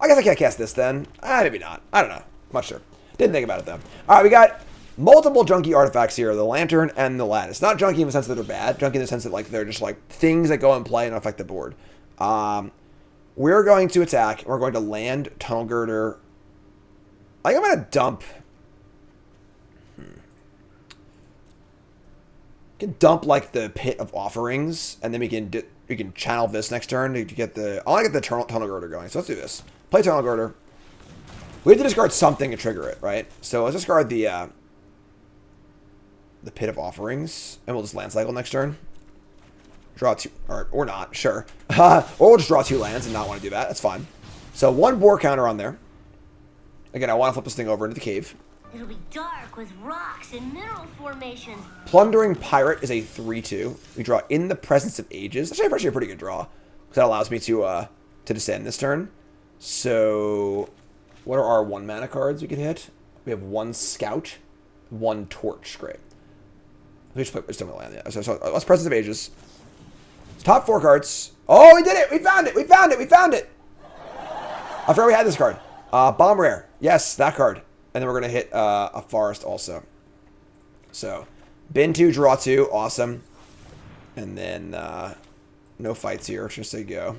I guess I can't cast this then. Maybe not. I don't know. I'm not sure. Didn't think about it though. All right, we got multiple junky artifacts here: the lantern and the lattice. Not junky in the sense that they're bad. Junky in the sense that like they're just like things that go and play and affect the board. We're going to attack. We're going to land Tunnel Girder. I think I'm going to dump. Can dump like the Pit of Offerings, and then we can channel this next turn to get the. I want to get the Tunnel Girder going. So let's do this. Play Tunnel Girder. We have to discard something to trigger it, right? So let's discard the Pit of Offerings, and we'll just land cycle next turn. Draw two, or not, sure. Or we'll just draw 2 lands and not want to do that. That's fine. So 1 boar counter on there. Again, I want to flip this thing over into the cave. It'll be dark with rocks and mineral formations. Plundering Pirate is a 3/2. We draw in the Presence of Ages. That's actually a pretty good draw, because that allows me to descend this turn. So, what are our 1 mana cards we can hit? We have 1 Scout, 1 Torch. Great. We just don't land yet. So let's Presence of Ages. Top 4 cards. Oh, we did it! We found it! We found it! We found it! I forgot we had this card. Bomb Rare. Yes, that card. And then we're going to hit a Forest also. So, bin 2, draw 2. Awesome. And then, no fights here. Just say go.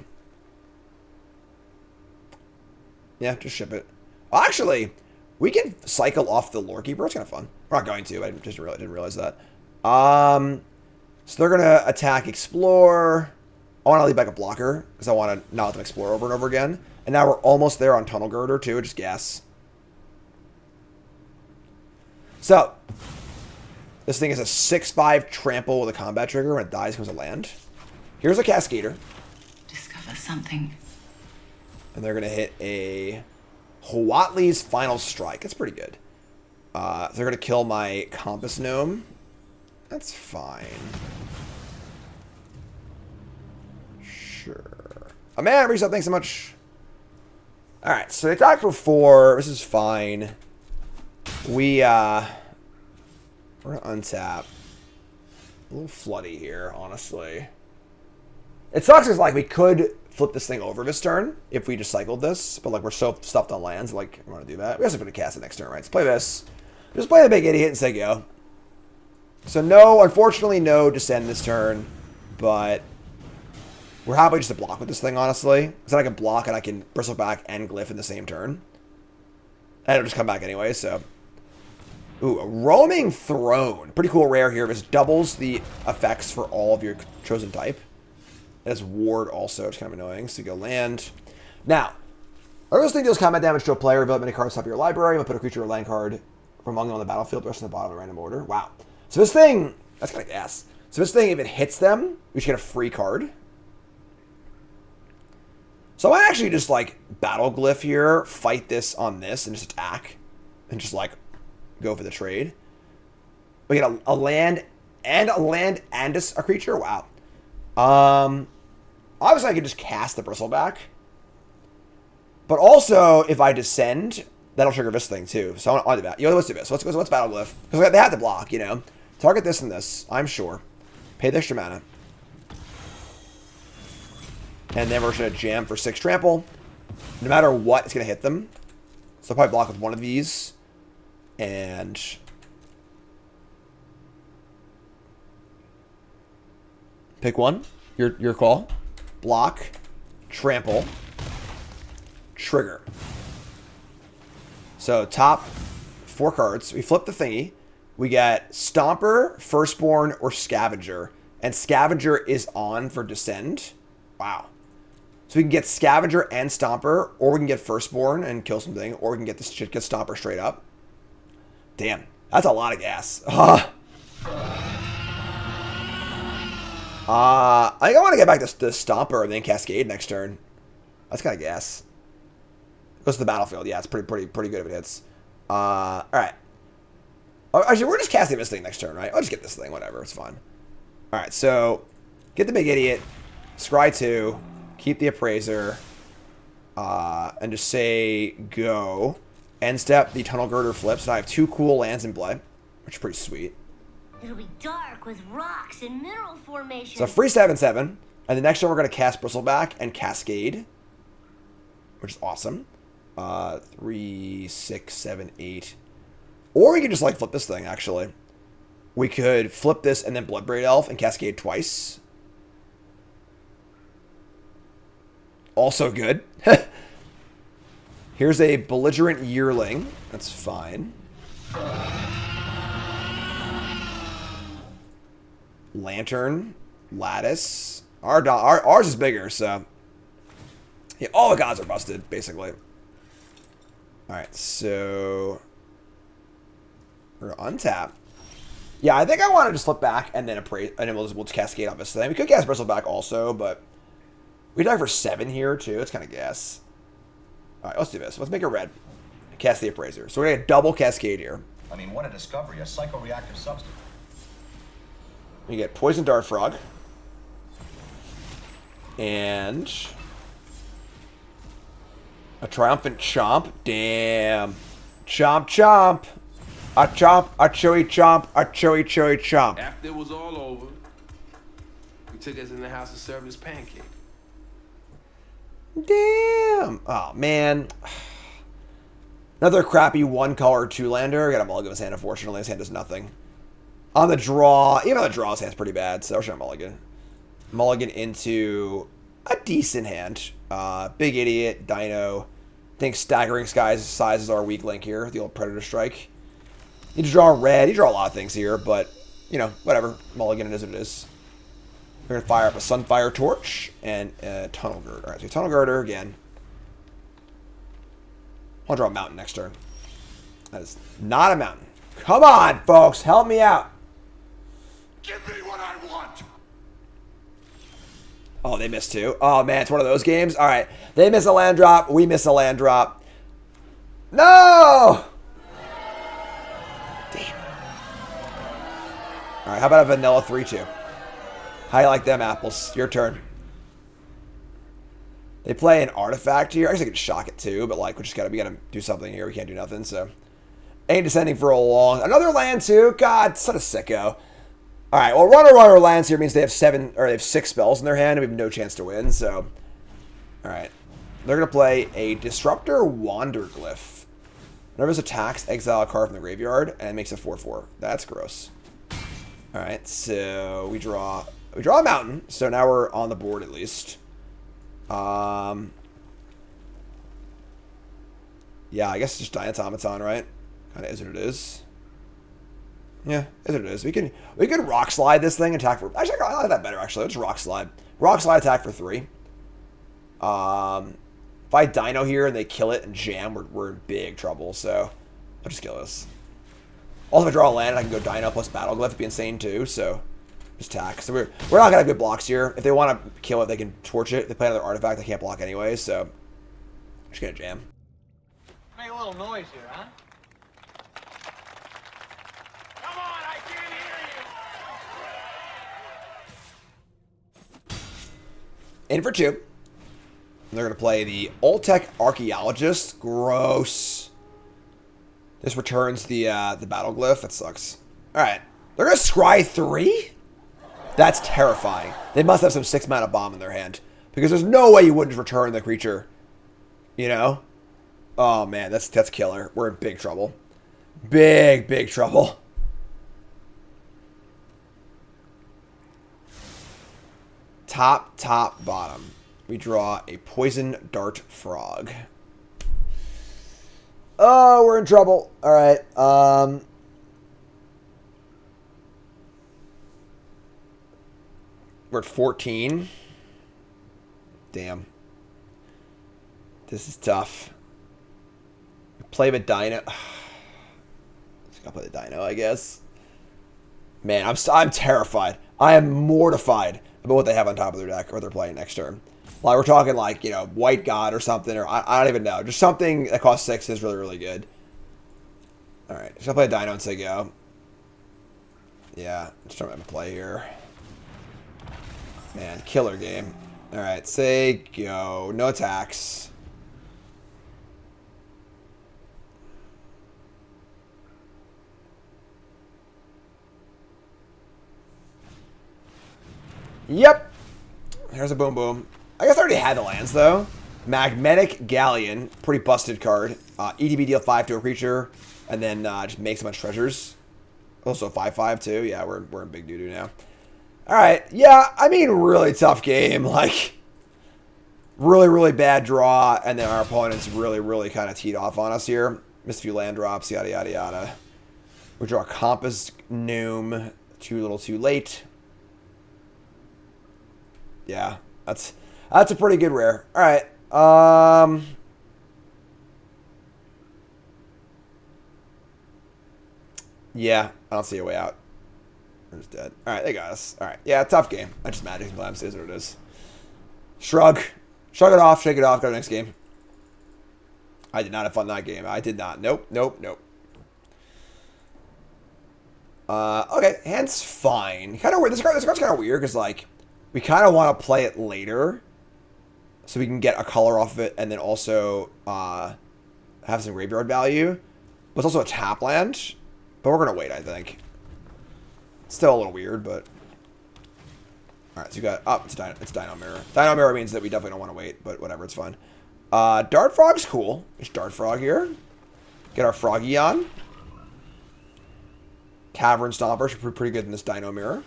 Yeah, just ship it. Actually, we can cycle off the Lorekeeper. It's kind of fun. We're not going to. I just didn't realize that. So they're going to attack Explore. I want to leave back a blocker, because I want to not let them Explore over and over again. And now we're almost there on Tunnel Girder, too. Just guess. So, this thing is a 6/5 trample with a combat trigger. When it dies, it becomes a land. Here's a Cascader. Discover something. And they're going to hit a Huatli's Final Strike. That's pretty good. They're going to kill my Compass Gnome. That's fine. Sure. Oh, man, reset. Thanks so much. Alright, so they attack for 4. This is fine. We're going to untap. A little floody here, honestly. It sucks because, like, we could flip this thing over this turn if we just cycled this, but, like, we're so stuffed on lands, like, we want to do that. We also going to cast it next turn, right? Let's play this. Just play the big idiot and say go. So, no, unfortunately, no descend this turn, but we're happy just to block with this thing, honestly. Because then I can block and I can Bristleback and Glyph in the same turn. And it'll just come back anyway, so. Ooh, a Roaming Throne. Pretty cool rare here. This doubles the effects for all of your chosen type. It has Ward also, which is kind of annoying. So you go land. Now, this thing deals combat damage to a player. Reveal many cards top of your library. You'll put a creature or land card from among them on the battlefield. The rest in the bottom of a random order. Wow. So this thing, that's kind of gas. So this thing, if it hits them, we should get a free card. So I might actually just, like, Battle Glyph here, fight this on this, and just attack. And just, like, go for the trade. We get a land and a creature? Wow. Obviously, I could just cast the Bristleback. But also, if I descend, that'll trigger this thing, too. So I want to do that. You know, let's do this. What's Battle Glyph? Because they have to block, you know. Target this and this, I'm sure. Pay the extra mana. And then we're just going to jam for 6 trample. No matter what, it's going to hit them. So I'll probably block with one of these. And pick one. Your call. Block. Trample. Trigger. So top 4 cards. We flip the thingy. We get Stomper, Firstborn, or Scavenger. And Scavenger is on for Descend. Wow. So we can get Scavenger and Stomper, or we can get Firstborn and kill something, or we can get this shit, get Stomper straight up. Damn, that's a lot of gas. I think I want to get back to Stomper and then Cascade next turn. That's kind of gas. Goes to the battlefield. Yeah, it's pretty good if it hits. All right. Oh, actually, we're just casting this thing next turn, right? I'll just get this thing. Whatever. It's fine. All right. So get the big idiot. Scry 2. Keep the appraiser. And just say go. End step. The Tunnel Girder flips. And I have 2 cool lands in play, which is pretty sweet. It'll be dark with rocks and mineral formations. So free 7/7. And the next turn we're going to cast Bristleback and Cascade, which is awesome. 3, 6, 7, 8. Or we could just like flip this thing, actually. We could flip this and then Bloodbraid Elf and Cascade twice. Also good. Here's a Belligerent Yearling. That's fine. Lantern. Lattice. Ours is bigger, so... Yeah, all the gods are busted, basically. Alright, so... We're going to untap. Yeah, I think I want to just flip back and then appraise, and then we'll just Cascade off this thing. We could cast Bristleback also, but... We die for 7 here, too. It's kind of gas. Alright, let's do this. Let's make a red. Cast the Appraiser. So we're going to get double Cascade here. I mean, what a discovery. A psychoreactive substance. We get Poison Dart Frog. And... a Triumphant Chomp. Damn. Chomp, chomp. A chomp, a chewy chomp, a chewy chomp. After it was all over, we took us in the house and served us pancakes. Damn. Oh, man. Another crappy 1-color 2-lander. Got a mulligan in his hand, unfortunately. His hand does nothing. On the draw, even on the draw, his hand's pretty bad, so I should mulligan. Mulligan into a decent hand. Big Idiot, Dino. I think Staggering Skies size is our weak link here. The old Predator Strike. You draw red. You draw a lot of things here, but, you know, whatever. Mulligan it is what it is. We're going to fire up a Sunfire Torch and a Tunnel Girder. Alright, so Tunnel Girder again. I'll draw a mountain next turn. That is not a mountain. Come on, folks. Help me out. Give me what I want. Oh, they missed too. Oh, man, it's one of those games. All right. They miss a land drop. We miss a land drop. No! Damn. All right, how about a vanilla 3-2? How you like them apples? Your turn. They play an artifact here. I guess I could shock it too, but like we gotta do something here. We can't do nothing, so. Ain't descending for a long. Another land too. God, such a sicko. All right, well, runner lands here means they have 6 spells in their hand, and we have no chance to win. So, all right, they're gonna play a Disruptor Wanderglyph. Whenever this attacks, exile a card from the graveyard, and it makes a 4/4. That's gross. All right, so we draw a mountain. So now we're on the board at least. Yeah, I guess it's just Giant Automaton, right? Kind of is what it is. Yeah, is what it is. We could Rock Slide this thing, attack for... Actually, I like that better, actually. Let's Rock Slide. Rock Slide, attack for 3. If I Dino here and they kill it and jam, we're in big trouble, so I'll just kill this. Also, if I draw a land, I can go Dino plus Battleglyph. It'd be insane, too, so just attack. So we're not going to have good blocks here. If they want to kill it, they can torch it. If they play another artifact, they can't block anyway, so just going to jam. Make a little noise here, huh? Come on, I can't hear you. In for 2. And they're going to play the Oltec Archaeologist. Gross. This returns the Battleglyph. That sucks. Alright. They're going to scry 3? That's terrifying. They must have some 6-mana bomb in their hand. Because there's no way you wouldn't return the creature. You know? Oh, man. That's killer. We're in big trouble. Big trouble. Top, bottom. We draw a Poison Dart Frog. Oh, we're in trouble. All right. We're at 14. Damn. This is tough. Play the Dino. Just gotta play the Dino, I guess. Man, I'm terrified. I am mortified about what they have on top of their deck or they're playing next turn. Like, we're talking like, you know, White God or something, or I don't even know. Just something that costs 6 is really, really good. Alright, should I play a Dino and say go? Yeah, just trying to play here. Man, killer game. Alright, say go. No attacks. Yep. Here's a boom boom. I guess I already had the lands though. Magnetic Galleon, pretty busted card. EDB deal 5 to a creature, and then just makes a bunch of treasures. Also 5/5 too. Yeah, we're in big doo doo now. All right. Yeah, I mean, really tough game. Like, really, really bad draw, and then our opponent's really, really kind of teed off on us here. Missed a few land drops, yada yada yada. We draw Compass Noom. Too little, too late. Yeah, that's a pretty good rare. All right. Yeah, I don't see a way out. We're just dead. All right, they got us. All right. Yeah, tough game. I just Magic and Glams is what it is. Shrug. Shrug it off. Shake it off. Go to the next game. I did not have fun that game. I did not. Nope. Nope. Nope. Okay. Hand's fine. Kind of weird. This card's kind of weird because, like, we kind of want to play it later so we can get a color off of it and then also have some graveyard value. But it's also a tap land. But we're going to wait, I think. Still a little weird, but... Alright, so you got... Oh, it's Dino Mirror. Dino Mirror means that we definitely don't want to wait, but whatever, it's fun. Dart Frog's cool. There's Dart Frog here. Get our Froggy on. Cavern Stomper should be pretty good in this Dino Mirror.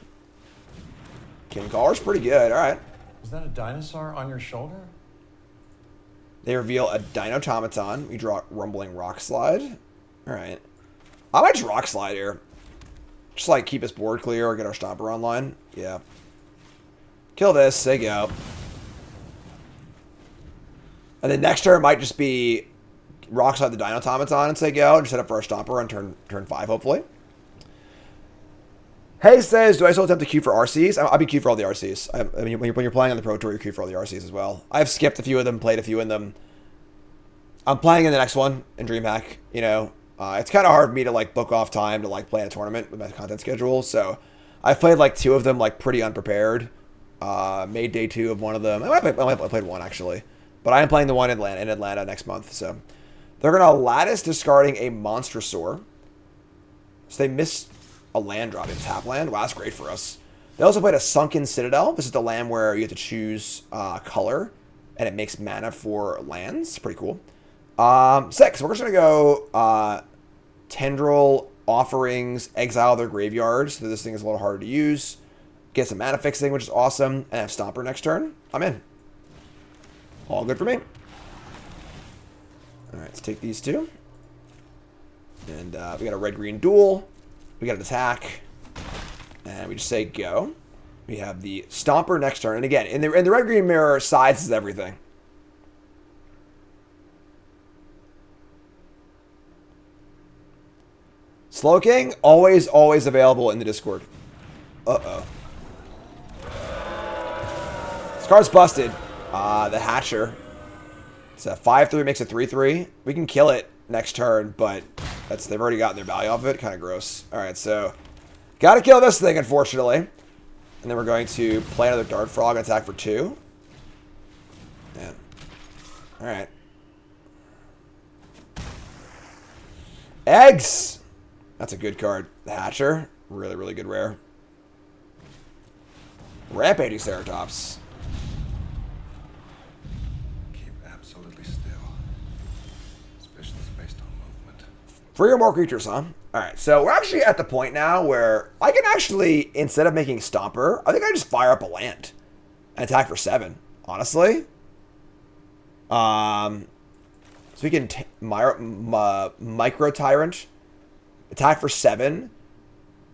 King Caller's pretty good, alright. Is that a dinosaur on your shoulder? They reveal a Dinotomaton. We draw Rumbling Rock Slide. Alright. I might just Rock Slide here. Just like keep his board clear or get our Stomper online. Yeah. Kill this, say go. And then next turn might just be Rock Slide the Dinotomaton and say go. Just set up for our Stomper on turn 5, hopefully. Hey says, do I still attempt to queue for RCs? I'll be queued for all the RCs. I mean, when you're playing on the Pro Tour, you're queued for all the RCs as well. I've skipped a few of them, played a few in them. I'm playing in the next one in DreamHack, you know. It's kind of hard for me to, like, book off time to, like, play in a tournament with my content schedule. So I've played, like, 2 of them, like, pretty unprepared. Made day 2 of one of them. I played 1, actually. But I am playing the one in Atlanta next month. So they're going to Lattice discarding a Monstrosaur. So they missed a land drop in tap land. Wow, that's great for us. They also played a Sunken Citadel. This is the land where you have to choose color, and it makes mana for lands. Pretty cool. 6. We're just going to go Tendril, Offerings, exile their graveyard, so this thing is a little harder to use. Get some mana fixing, which is awesome, and have Stomper next turn. I'm in. All good for me. Alright, let's take these 2. And we got a red-green duel. We got an attack. And we just say go. We have the Stomper next turn. And again, in the red-green mirror, size is everything. Slowking, always available in the Discord. Uh-oh. This card's busted. The Hatcher. It's a 5/3, makes a 3/3. We can kill it next turn, but they've already gotten their value off of it. Kind of gross. Alright, so gotta kill this thing, unfortunately. And then we're going to play another Dart Frog and attack for 2. Man. Alright. Eggs! That's a good card. The Hatcher. Really, really good rare. Rampaging Ceratops. Keep absolutely still. Especially based on movement. 3 or more creatures, huh? Alright, so we're actually at the point now where I can actually, instead of making Stomper, I think I just fire up a land and attack for 7, honestly. So we can Micro Tyrant, attack for 7,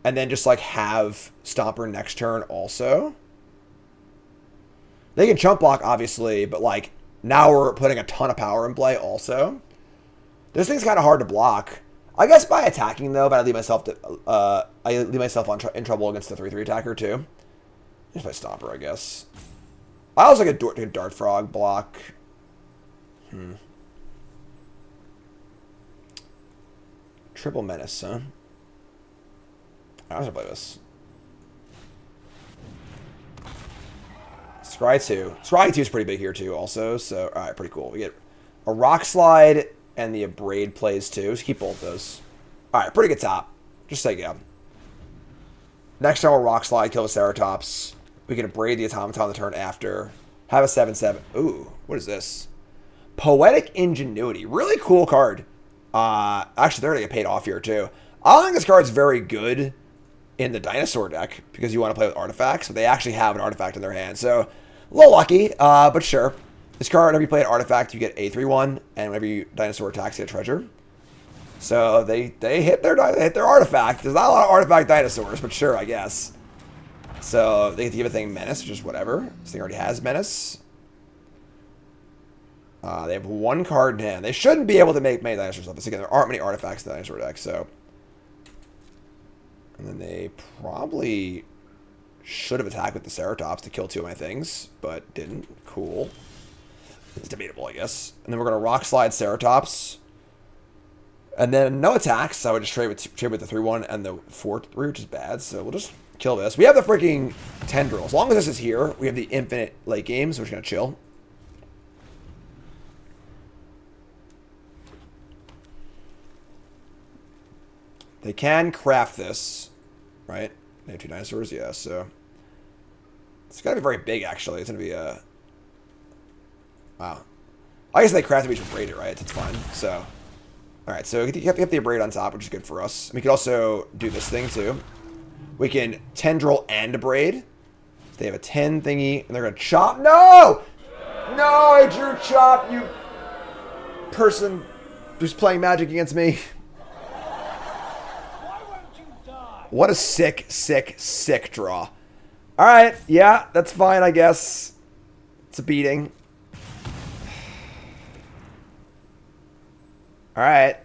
and then just, like, have Stomper next turn also. They can chump block, obviously, but, like, now we're putting a ton of power in play also. This thing's kind of hard to block. I guess by attacking, though, but I leave myself in trouble against the 3/3 attacker, too. Just by Stomper, I guess. I also like a Dart Frog block. Triple Menace, huh? I was gonna play this. Scry 2. Scry 2 is pretty big here too, also. So, alright, pretty cool. We get a Rock Slide and the Abrade plays too. So keep both those. Alright, pretty good top. Just say go. Next turn we'll Rock Slide, kill the Ceratops. We can Abrade the Automaton the turn after. Have a 7/7. Ooh, what is this? Poetic Ingenuity. Really cool card. Actually, they're going to get paid off here too. I don't think this card's very good in the Dinosaur deck because you want to play with artifacts, but they actually have an artifact in their hand. So, a little lucky, but sure. This card, whenever you play an artifact, you get a 3/1, and whenever you Dinosaur attacks, you get a treasure. So, they hit their artifact. There's not a lot of artifact dinosaurs, but sure, I guess. So, they get to give a thing Menace, which is whatever. This thing already has Menace. They have one card in hand. They shouldn't be able to make many dinosaurs of this. Again, there aren't many artifacts in the dinosaur deck, so. And then they probably should have attacked with the Ceratops to kill 2 of my things, but didn't. Cool. It's debatable, I guess. And then we're going to Rock Slide Ceratops. And then no attacks, so I would just trade with the 3/1 and the 4/3, which is bad. So we'll just kill this. We have the freaking Tendril. As long as this is here, we have the infinite late game, so we're just going to chill. They can craft this, right? They have 2 dinosaurs, yeah, so. It's got to be very big, actually. It's going to be a. Wow. I guess they crafted we should braid it, right? That's fine. So. Alright, so you have to get the braid on top, which is good for us. We can also do this thing, too. We can Tendril and Braid. They have a 10 thingy, and they're going to chop. No! No, I drew chop, you person who's playing Magic against me. What a sick, sick, sick draw. Alright, yeah, that's fine, I guess. It's a beating. Alright.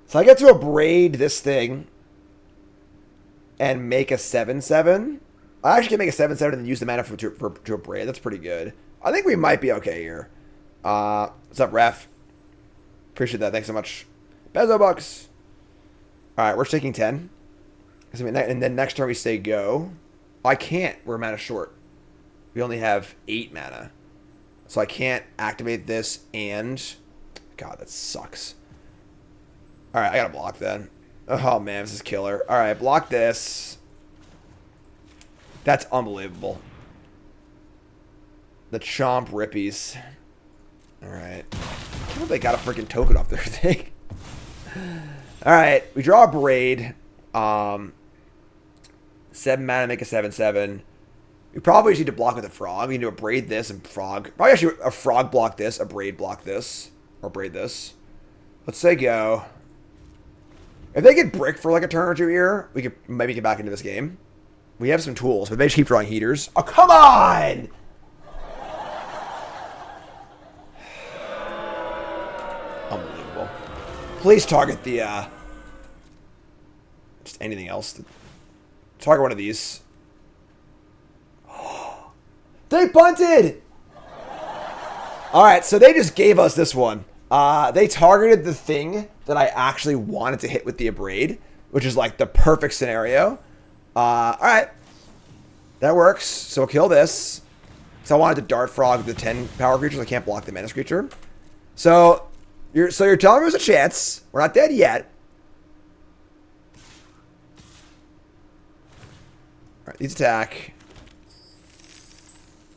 So I get to Abrade this thing and make a 7/7. I actually can make a 7/7 and use the mana to Abrade. That's pretty good. I think we might be okay here. What's up, Ref? Appreciate that. Thanks so much. Bezo Bucks. Alright, we're taking 10. And then next turn we say go. I can't. We're mana short. We only have 8 mana. So I can't activate this and... God, that sucks. Alright, I gotta block then. Oh man, this is killer. Alright, block this. That's unbelievable. The Chomp Rippies. Alright. I can't believe they got a freaking token off their thing. Alright, we draw a Braid. 7 mana, make a 7/7. We probably just need to block with a Frog. We need to Abrade this and Frog. Probably actually a Frog block this, a Braid block this, or Braid this. Let's say go. If they get brick for like a turn or 2 here, we could maybe get back into this game. We have some tools, but they just keep drawing heaters. Oh, come on! Unbelievable. Please target the, just anything else. Target one of these. They punted! Alright, so they just gave us this one. They targeted the thing that I actually wanted to hit with the Abrade, which is like the perfect scenario. Alright. That works. So we'll kill this. So I wanted to Dart Frog the 10 power creatures. I can't block the Menace creature. So you're telling me there's a chance. We're not dead yet. Alright, these attack.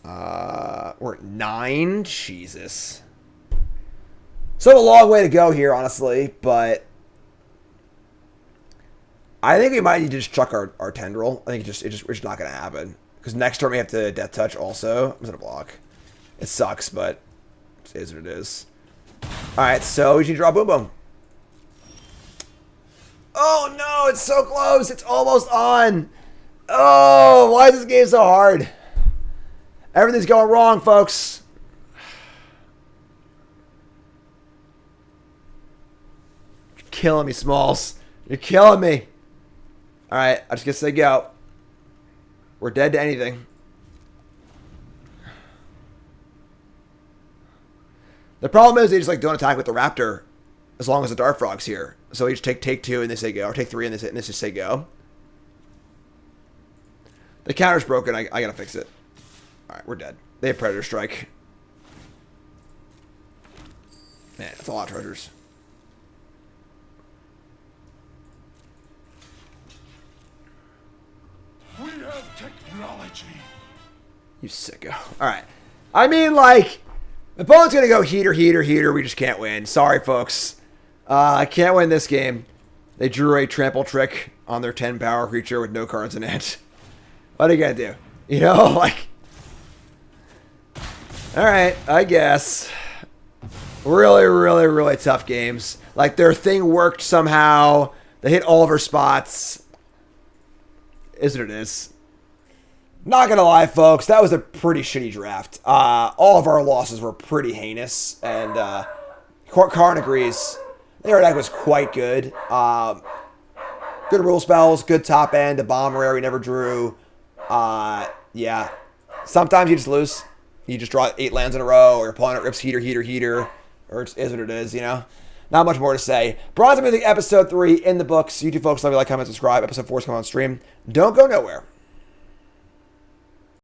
We're at 9. Jesus. So a long way to go here, honestly, but I think we might need to just chuck our Tendril. I think it's just not going to happen. Because next turn we have to Death Touch also. I'm going to block. It sucks, but it is what it is. Alright, so we should draw Boom Boom. Oh no, it's so close. It's almost on. Oh, why is this game so hard? Everything's going wrong, folks. killing me, Smalls. You're killing me. All right, I just gonna say go. We're dead to anything. The problem is they just like don't attack with the Raptor as long as the Dart Frog's here. So you just take 2 and they say go, or take 3 and they just say go. The counter's broken. I gotta fix it. All right, we're dead. They have Predator Strike. Man, that's a lot of treasures. We have technology. You sicko. All right. I mean, like, the opponent's going to go heater, heater, heater. We just can't win. Sorry, folks. I can't win this game. They drew a trample trick on their 10 power creature with no cards in it. What are you going to do? You know, like... All right, I guess. Really, really, really tough games. Like, their thing worked somehow. They hit all of our spots. Is what it is. Not gonna lie, folks, that was a pretty shitty draft. All of our losses were pretty heinous, and Karn agrees. Their deck was quite good. Good rule spells, good top end, a bomb rare we never drew. Yeah. Sometimes you just lose. You just draw 8 lands in a row, or your opponent rips heater, heater, heater, or it is what it is, you know? Not much more to say. Bronze and Mythic episode 3 in the books. You two folks, love you, like, comment, subscribe. Episode 4 is coming on stream. Don't go nowhere.